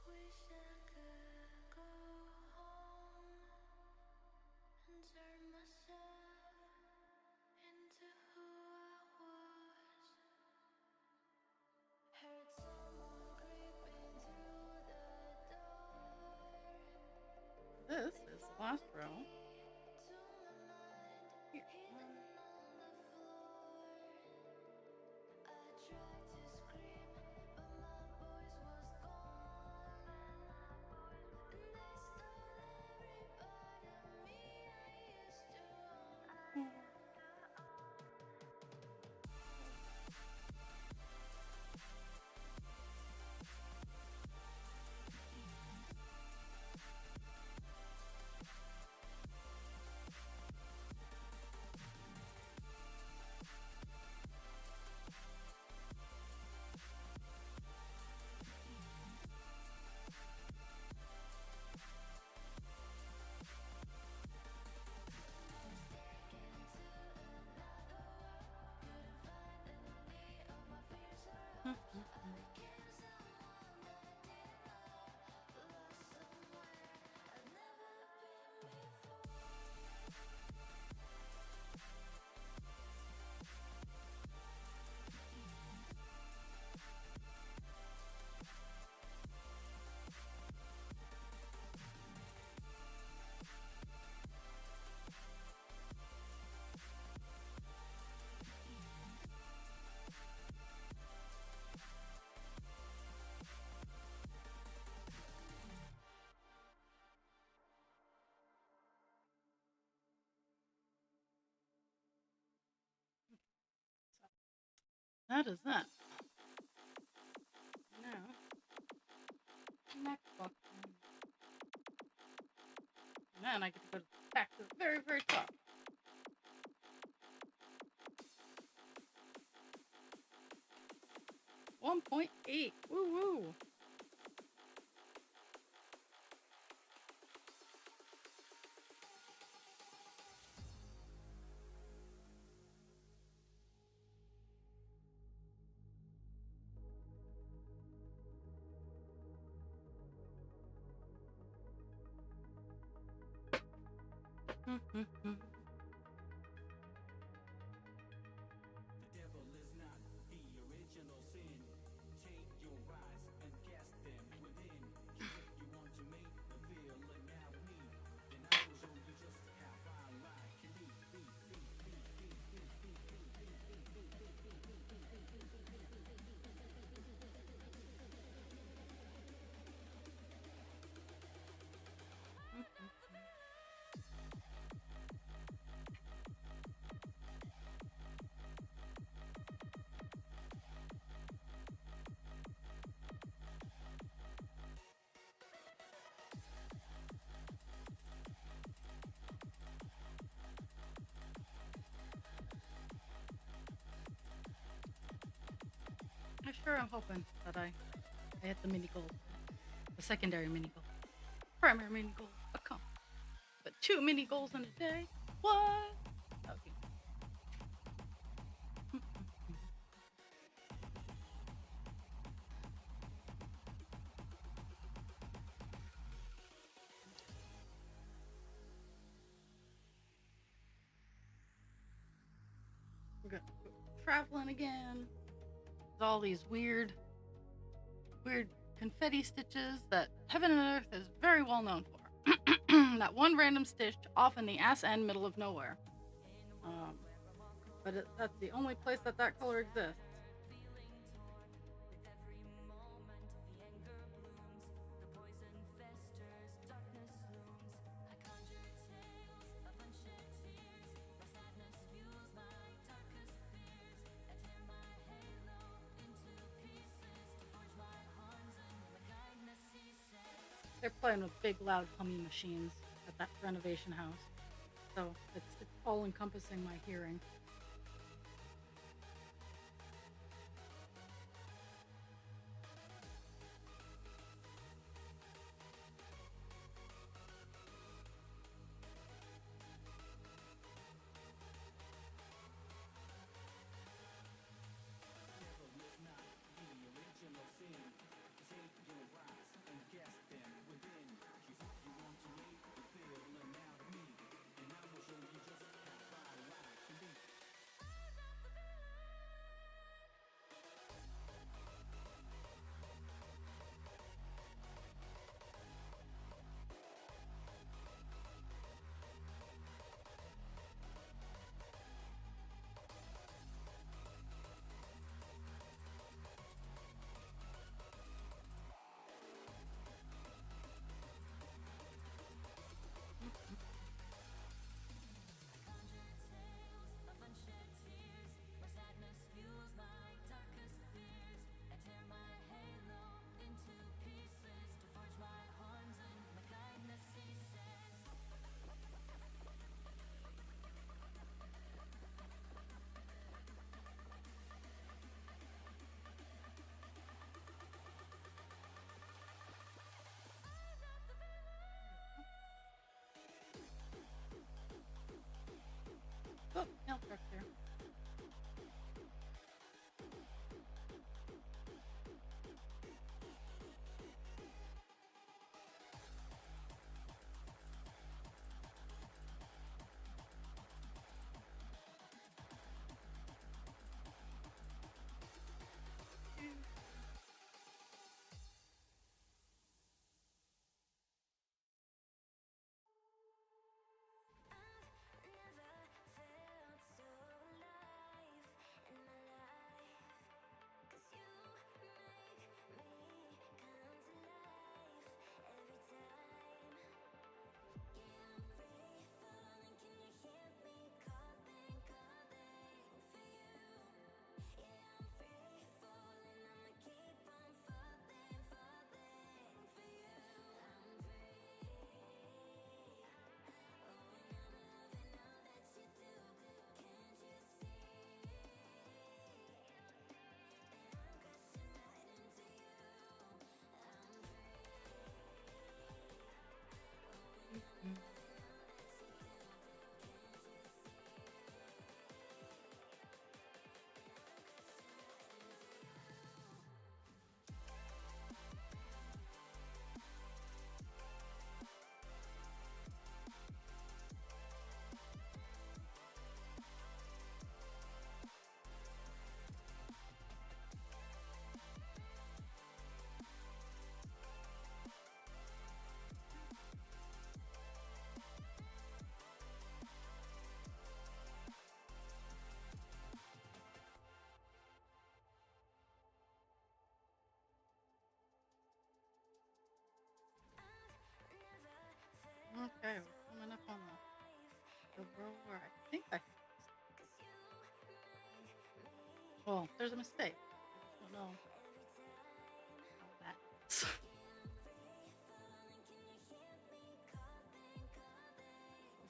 Wish I could go home and turn myself into who I was. Heard someone creeping through the door. This is the last row. To my mind, Here. hidden on the floor. I tried to scream, but my voice was gone. And they stole every part of me I used to own. That is that. Now, next box. And then I get to go back to the very, very top. $1.8. Woo woo. The devil is not the original sin. Take your eyes and cast them within. If you want to make a villain out of me, then I will show you just how I like to be. sure I'm hoping that I hit the mini goal. The secondary mini goal. Primary mini goal accomplished. But 2 mini goals in a day? What? Okay. We're gonna go traveling again. There's all these weird confetti stitches that Heaven and Earth is very well known for. That one random stitch off in the ass end middle of nowhere. But that's the only place that that color exists. They're playing with big, loud, humming machines at that renovation house. So it's all encompassing my hearing. Oh, nail truck there. Okay, we're coming up on the row where I think I. Well, there's a mistake. I just don't know how that is.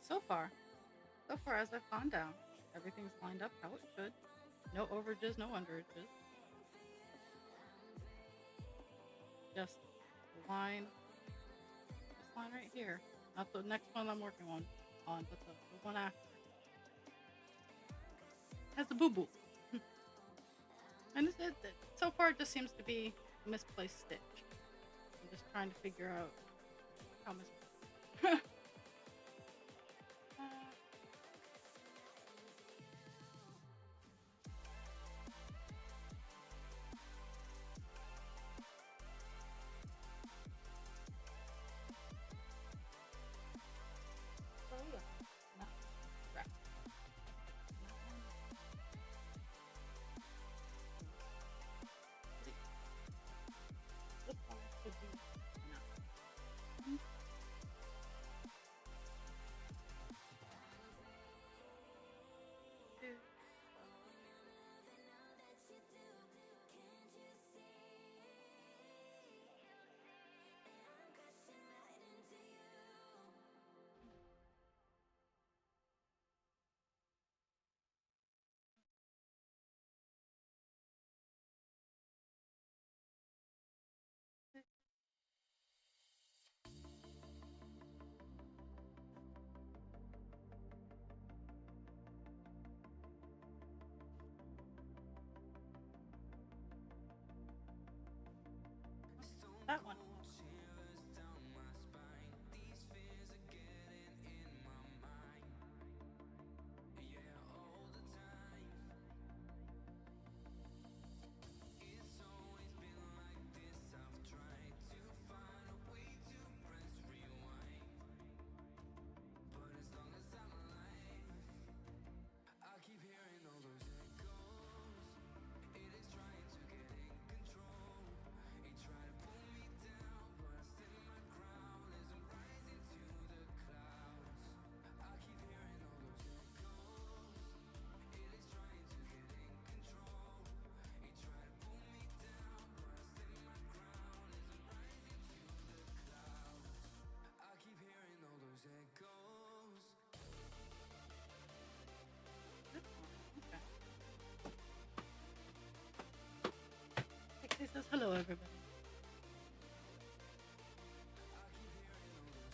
So far as I've gone down, everything's lined up how it should. No overages, no underages. just the line, this line right here, not the next one I'm working on, but the one after has a boo boo. And so far it just seems to be a misplaced stitch. I'm just trying to figure out how misplaced. Oh yeah, no, correct. This one should be no. Two. That one. This one. Okay. Pixie says hello, everybody.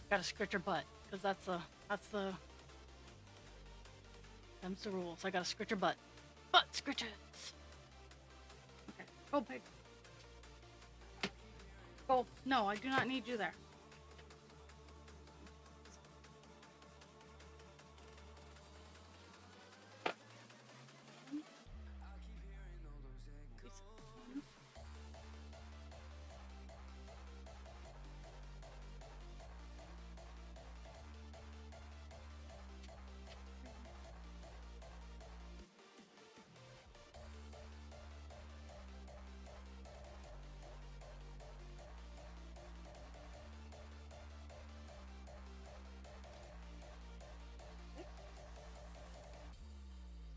Gotta scratch your butt, because that's them's the rules. I gotta scratch your butt. Butt scratches! Okay, go big. Go. No, I do not need you there.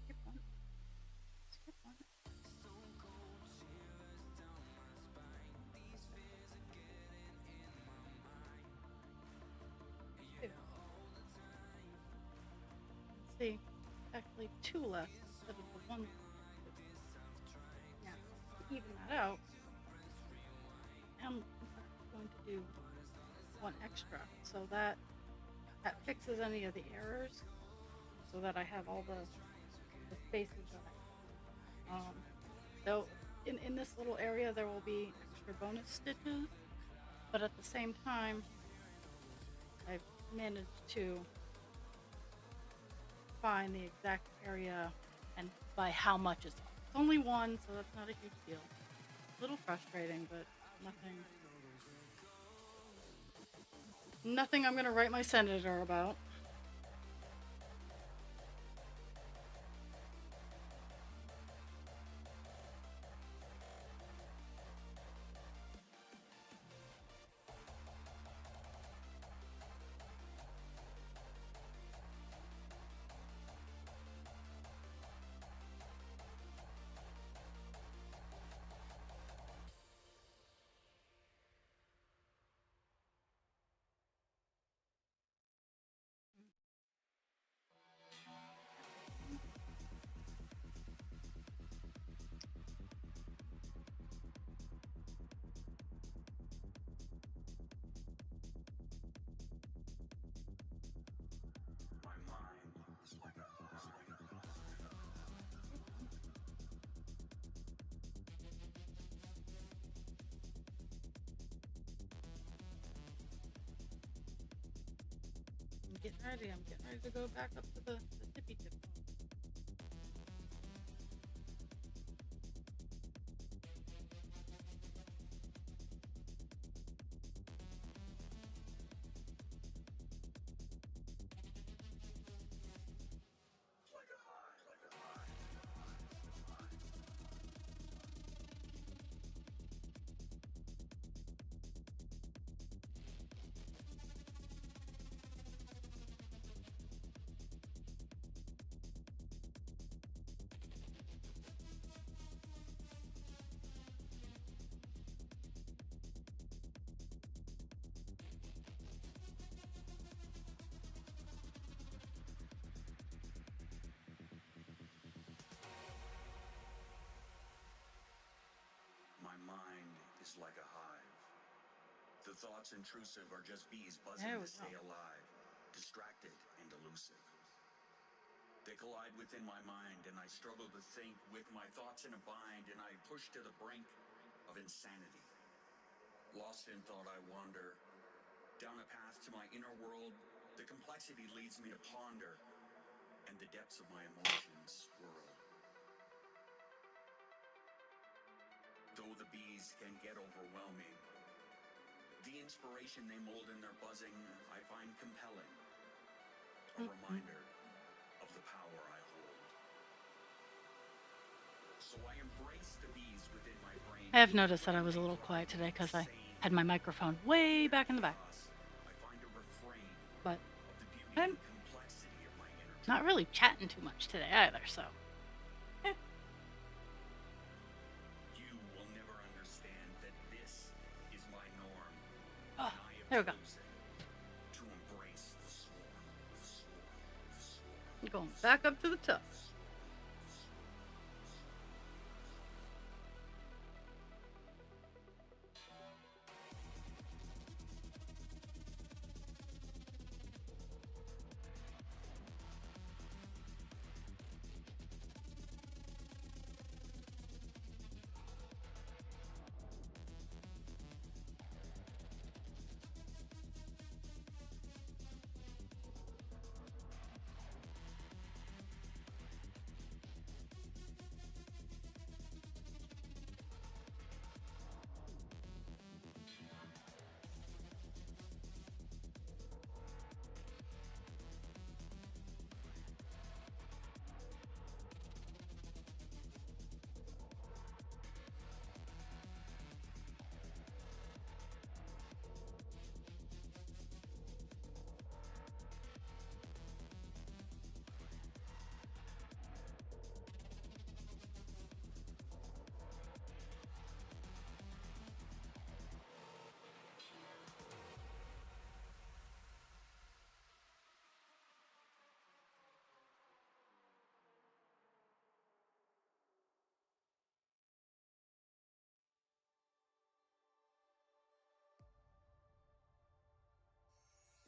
Skip one. Skip one. Two. Let's see. Actually, two left instead of the one. Now, to even that out, I'm going to do one extra so that fixes any of the errors, so that I have all the spaces that though in this little area there will be extra bonus stitches, but at the same time I've managed to find the exact area and by how much it's off. It's only one, so that's not a huge deal. A little frustrating, but nothing I'm gonna write my senator about. getting ready. I'm getting ready to go back up to the tippy tip. Like a high. My mind is like a hive. The thoughts intrusive are just bees buzzing There to we stay go. alive, distracted and elusive. They collide within my mind, and I struggle to think with my thoughts in a bind, and I push to the brink of insanity. Lost in thought, I wander down a path to my inner world. The complexity leads me to ponder, and the depths of my emotions swirl. Though the bees can get overwhelming, the inspiration they mold in their buzzing I find compelling, a reminder of the power I hold. So I embrace the bees within my brain. I have noticed that I was a little quiet today because I had my microphone way back in the back. I find a refrain But of the beauty I'm and complexity of my inner not really chatting too much today either, so. You will never understand that this is my norm. Oh, And I have there we go. chosen to embrace the swarm, the swarm, the swarm. I'm going back up to the top.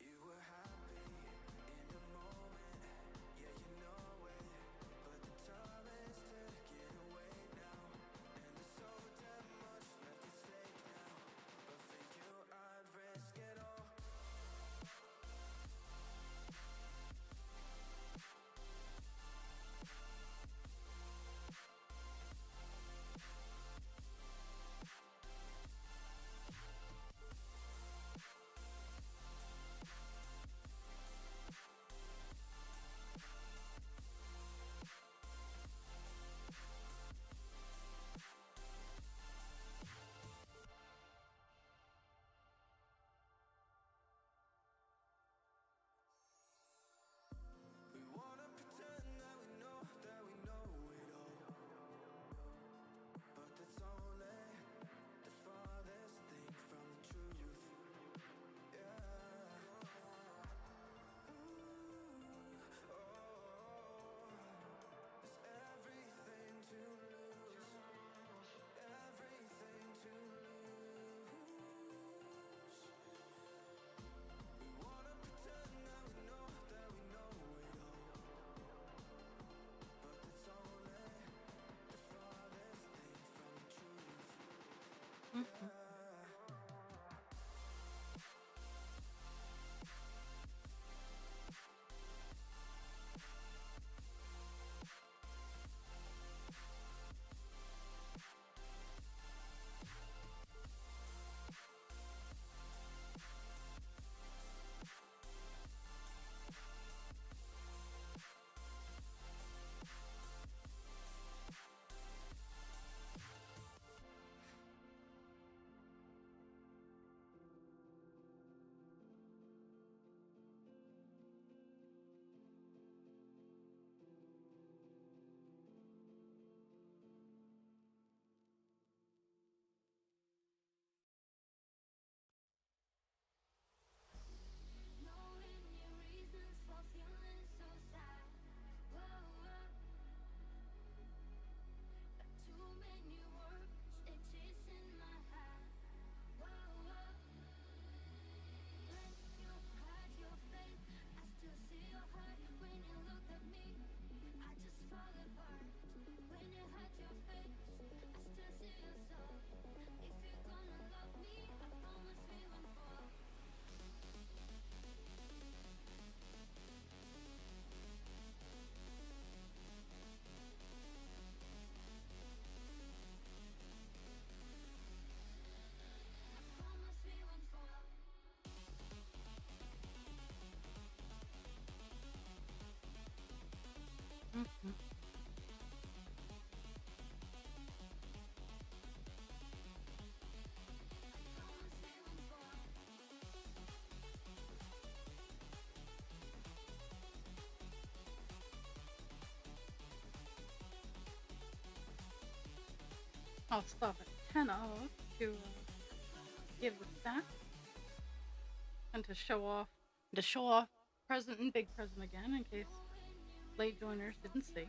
You were happy in the moment, yeah, you know it. But the time is ticking away now, and there's so damn much left at stake now. But for you, I'd risk it all. We wanna pretend that we know it all, but that's only the farthest thing from the truth. Yeah. Ooh, oh, there's everything to lose, everything to lose. We wanna pretend that we know it all, but that's only the farthest thing from the truth. Mhm. I'll stop at 10 of to give the stats and to show off present and big present again in case late joiners didn't see.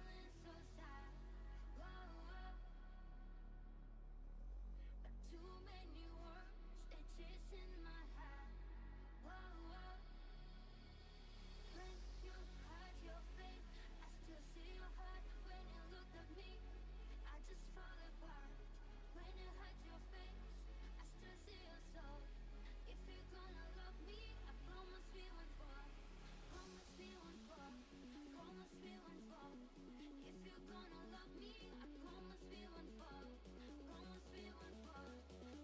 Too many words, stitches in my head. When you hide your face, I still see your heart. When you look at me, I just fall apart. When you hide your face, I still see your soul. If you're gonna love me, I promise we won't fall. Promise we won't fall. Promise we won't fall. If you're gonna love me, I promise we won't fall. Promise we won't fall.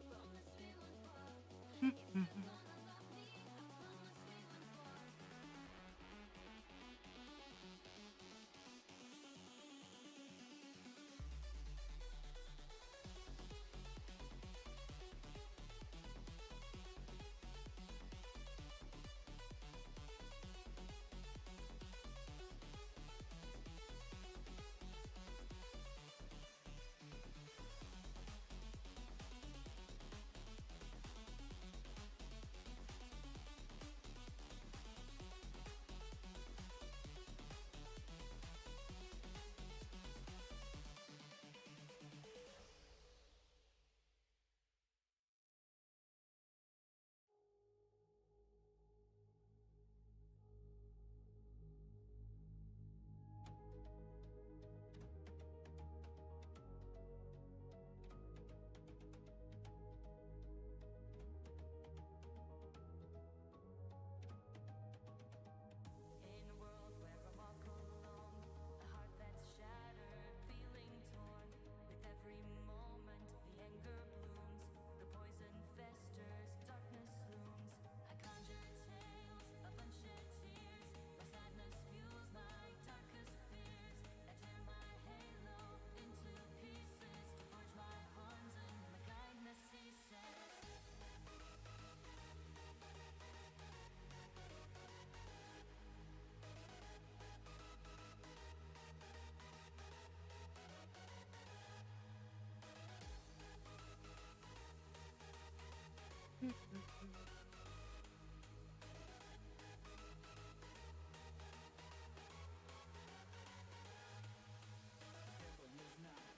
Promise we won't fall. If you're gonna love me, I promise we won't fall. In a world where I walk alone, a heart that's shattered, feeling torn. With every moment, the anger blooms, the poison festers, darkness looms. I conjure tales of unshed tears, where sadness fuels my darkest fears. I tear my halo into pieces to forge my horns, and my kindness ceases.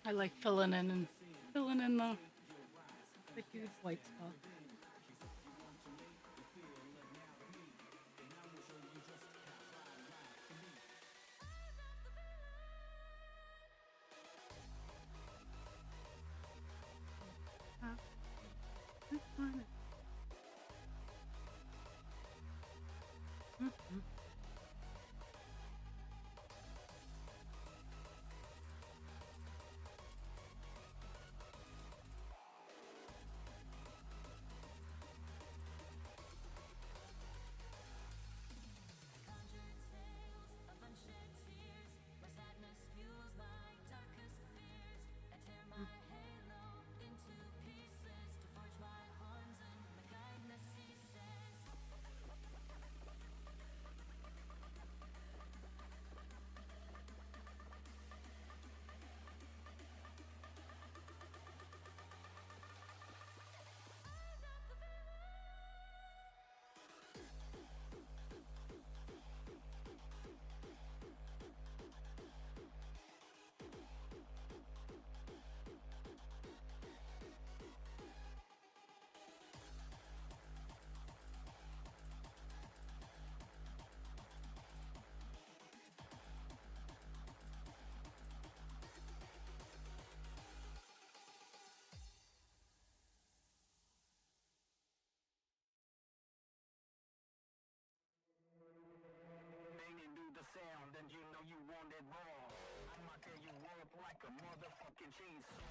I like filling in the huge white spot. That's fine. Conjure tales of unshed tears, where sadness fuels my darkest fears. I tear my halo into pieces to forge my horns, and my kindness ceases. Bang and do the sound, and you know you want it raw. I'ma tear you up like a motherfucking chainsaw.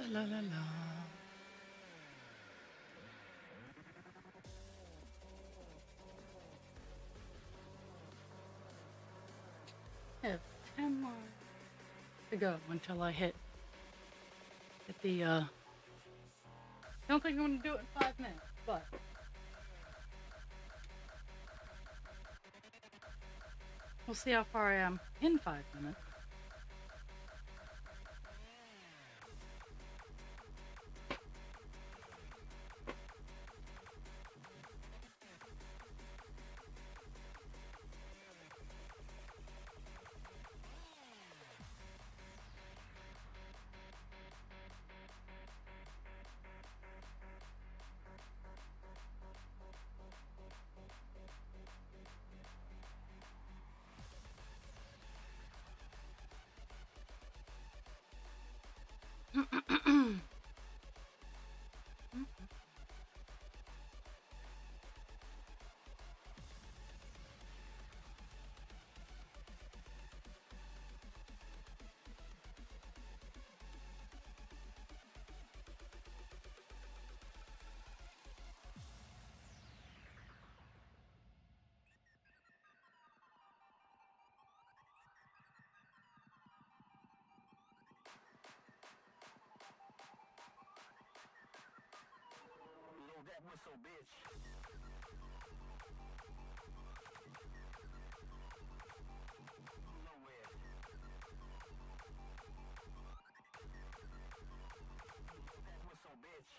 la la la. I have 10 more to go until I hit the I don't think I'm gonna do it in 5 minutes, but we'll see how far I am in 5 minutes. Blow that whistle, bitch. Blow it. Blow that whistle, bitch.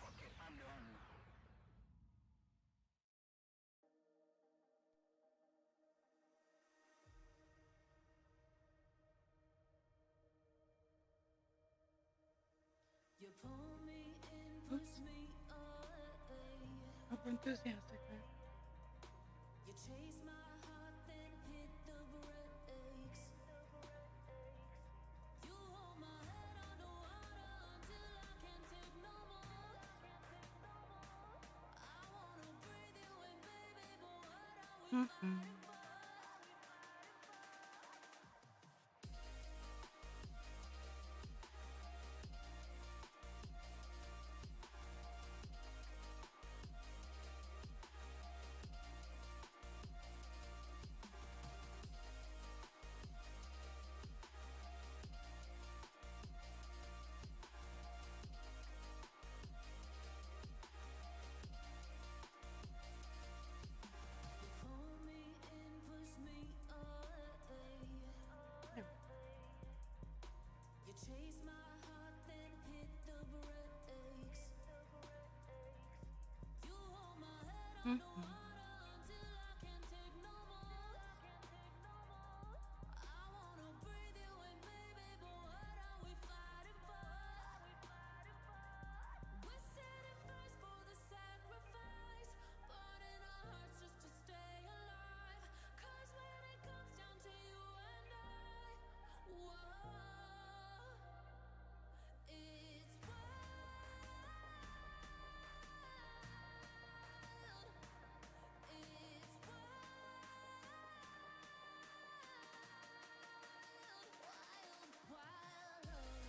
Fuck it, I'm done. You pull me in, push me away. Over enthusiastic, right? You chase my heart, then hit the brakes. You hold my head underwater until I can't take no more. I wanna breathe you in, baby, but what are we fighting for? Pull me in, push me away. You chase my heart, then hit the brakes. You hold my head underwater until I can't take no more. I wanna breathe you in, baby, but what are we fighting for? We're setting first for the sacrifice, burning our hearts just to stay alive. 'Cause when it comes down to you and I, whoa, it's wild, wild love.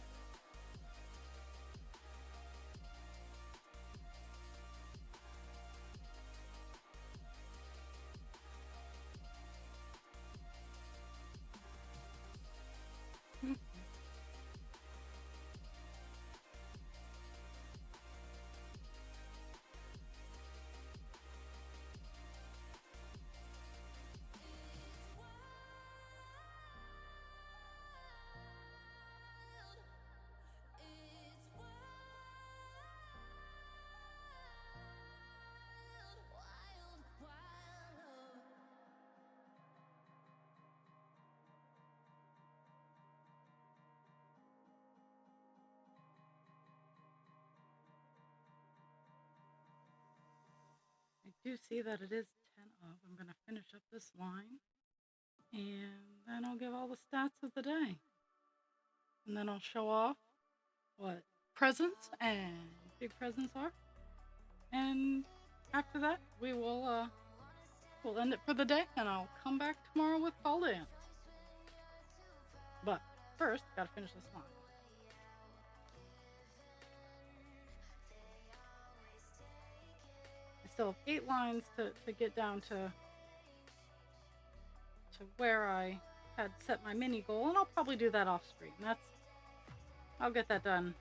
I do see that it is 10 of. I'm going to finish up this line and then I'll give all the stats of the day. And then I'll show off what presents and big presents are. And after that, we'll end it for the day, and I'll come back tomorrow with call dance. But first, gotta finish this line. I still have 8 lines to get down to where I had set my mini goal, and I'll probably do that off screen. I'll get that done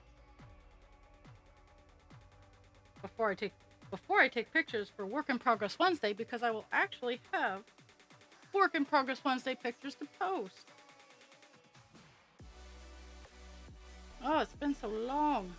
before I take pictures for Work in Progress Wednesday, because I will actually have Work in Progress Wednesday pictures to post. Oh, it's been so long.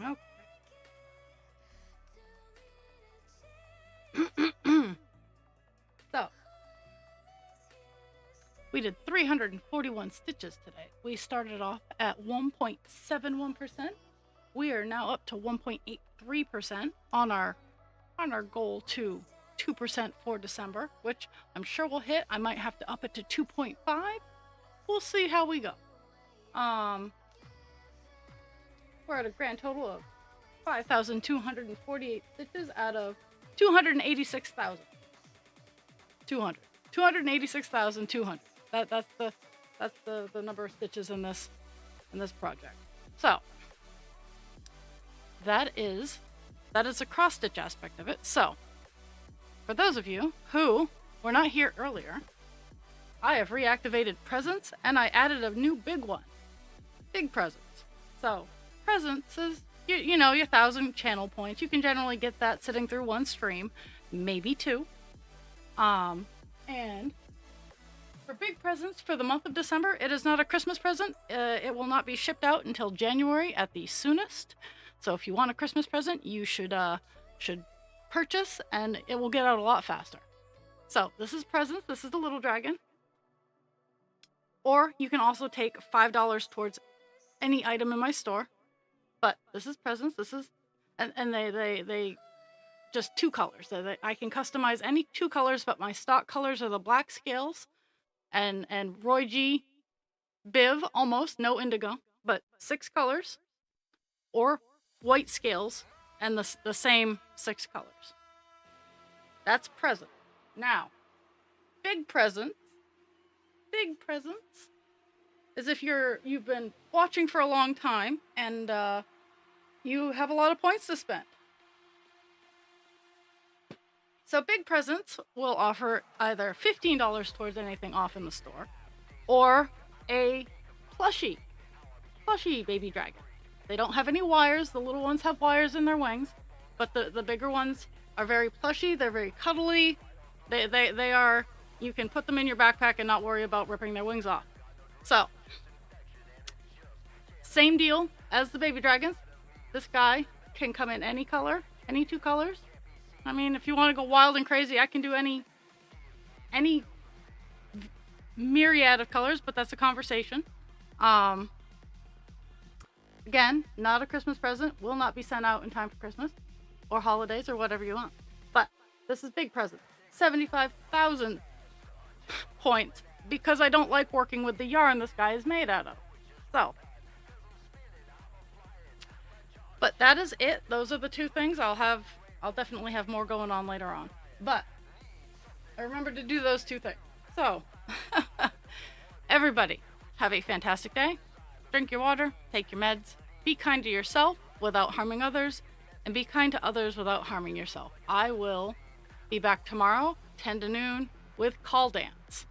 Okay. So, we did 341 stitches today. We started off at 1.71%. We are now up to 1.83% on our goal to 2% for December, which I'm sure we'll hit. I might have to up it to 2.5. We'll see how we go. We're at a grand total of 5,248 stitches out of 286,000. 286,200. That's the number of stitches in this project. So that is a cross stitch aspect of it. So for those of you who were not here earlier, I have reactivated presents, and I added a new big one. Big presents. So presents is you know, your 1,000 channel points. You can generally get that sitting through one stream, maybe 2. And for big presents for the month of December, it is not a Christmas present. It will not be shipped out until January at the soonest. So if you want a Christmas present, you should purchase, and it will get out a lot faster. So this is presents. This is the little dragon. Or you can also take $5 towards any item in my store. But this is presents. This is, and they just 2 colors. I can customize any 2 colors, but my stock colors are the black scales and Roy G. Biv, almost, no indigo, but 6 colors, or white scales and the same 6 colors. That's present. Now, big presents is if you've been watching for a long time and you have a lot of points to spend. So big presents will offer either $15 towards anything off in the store, or a plushie baby dragon. They don't have any wires. The little ones have wires in their wings, but the bigger ones are very plushy. They're very cuddly. They are. You can put them in your backpack and not worry about ripping their wings off. So, same deal as the baby dragons. This guy can come in any color, any 2 colors. I mean, if you want to go wild and crazy, I can do any myriad of colors, but that's a conversation. Again, not a Christmas present. Will not be sent out in time for Christmas or holidays or whatever you want. But this is big present. 75,000 points, because I don't like working with the yarn this guy is made out of. So, but that is it. Those are the 2 things. I'll definitely have more going on later on. But I remember to do those 2 things. So, everybody, have a fantastic day. Drink your water, take your meds, be kind to yourself without harming others, and be kind to others without harming yourself. I will be back tomorrow, 10 to noon, with Call Dance.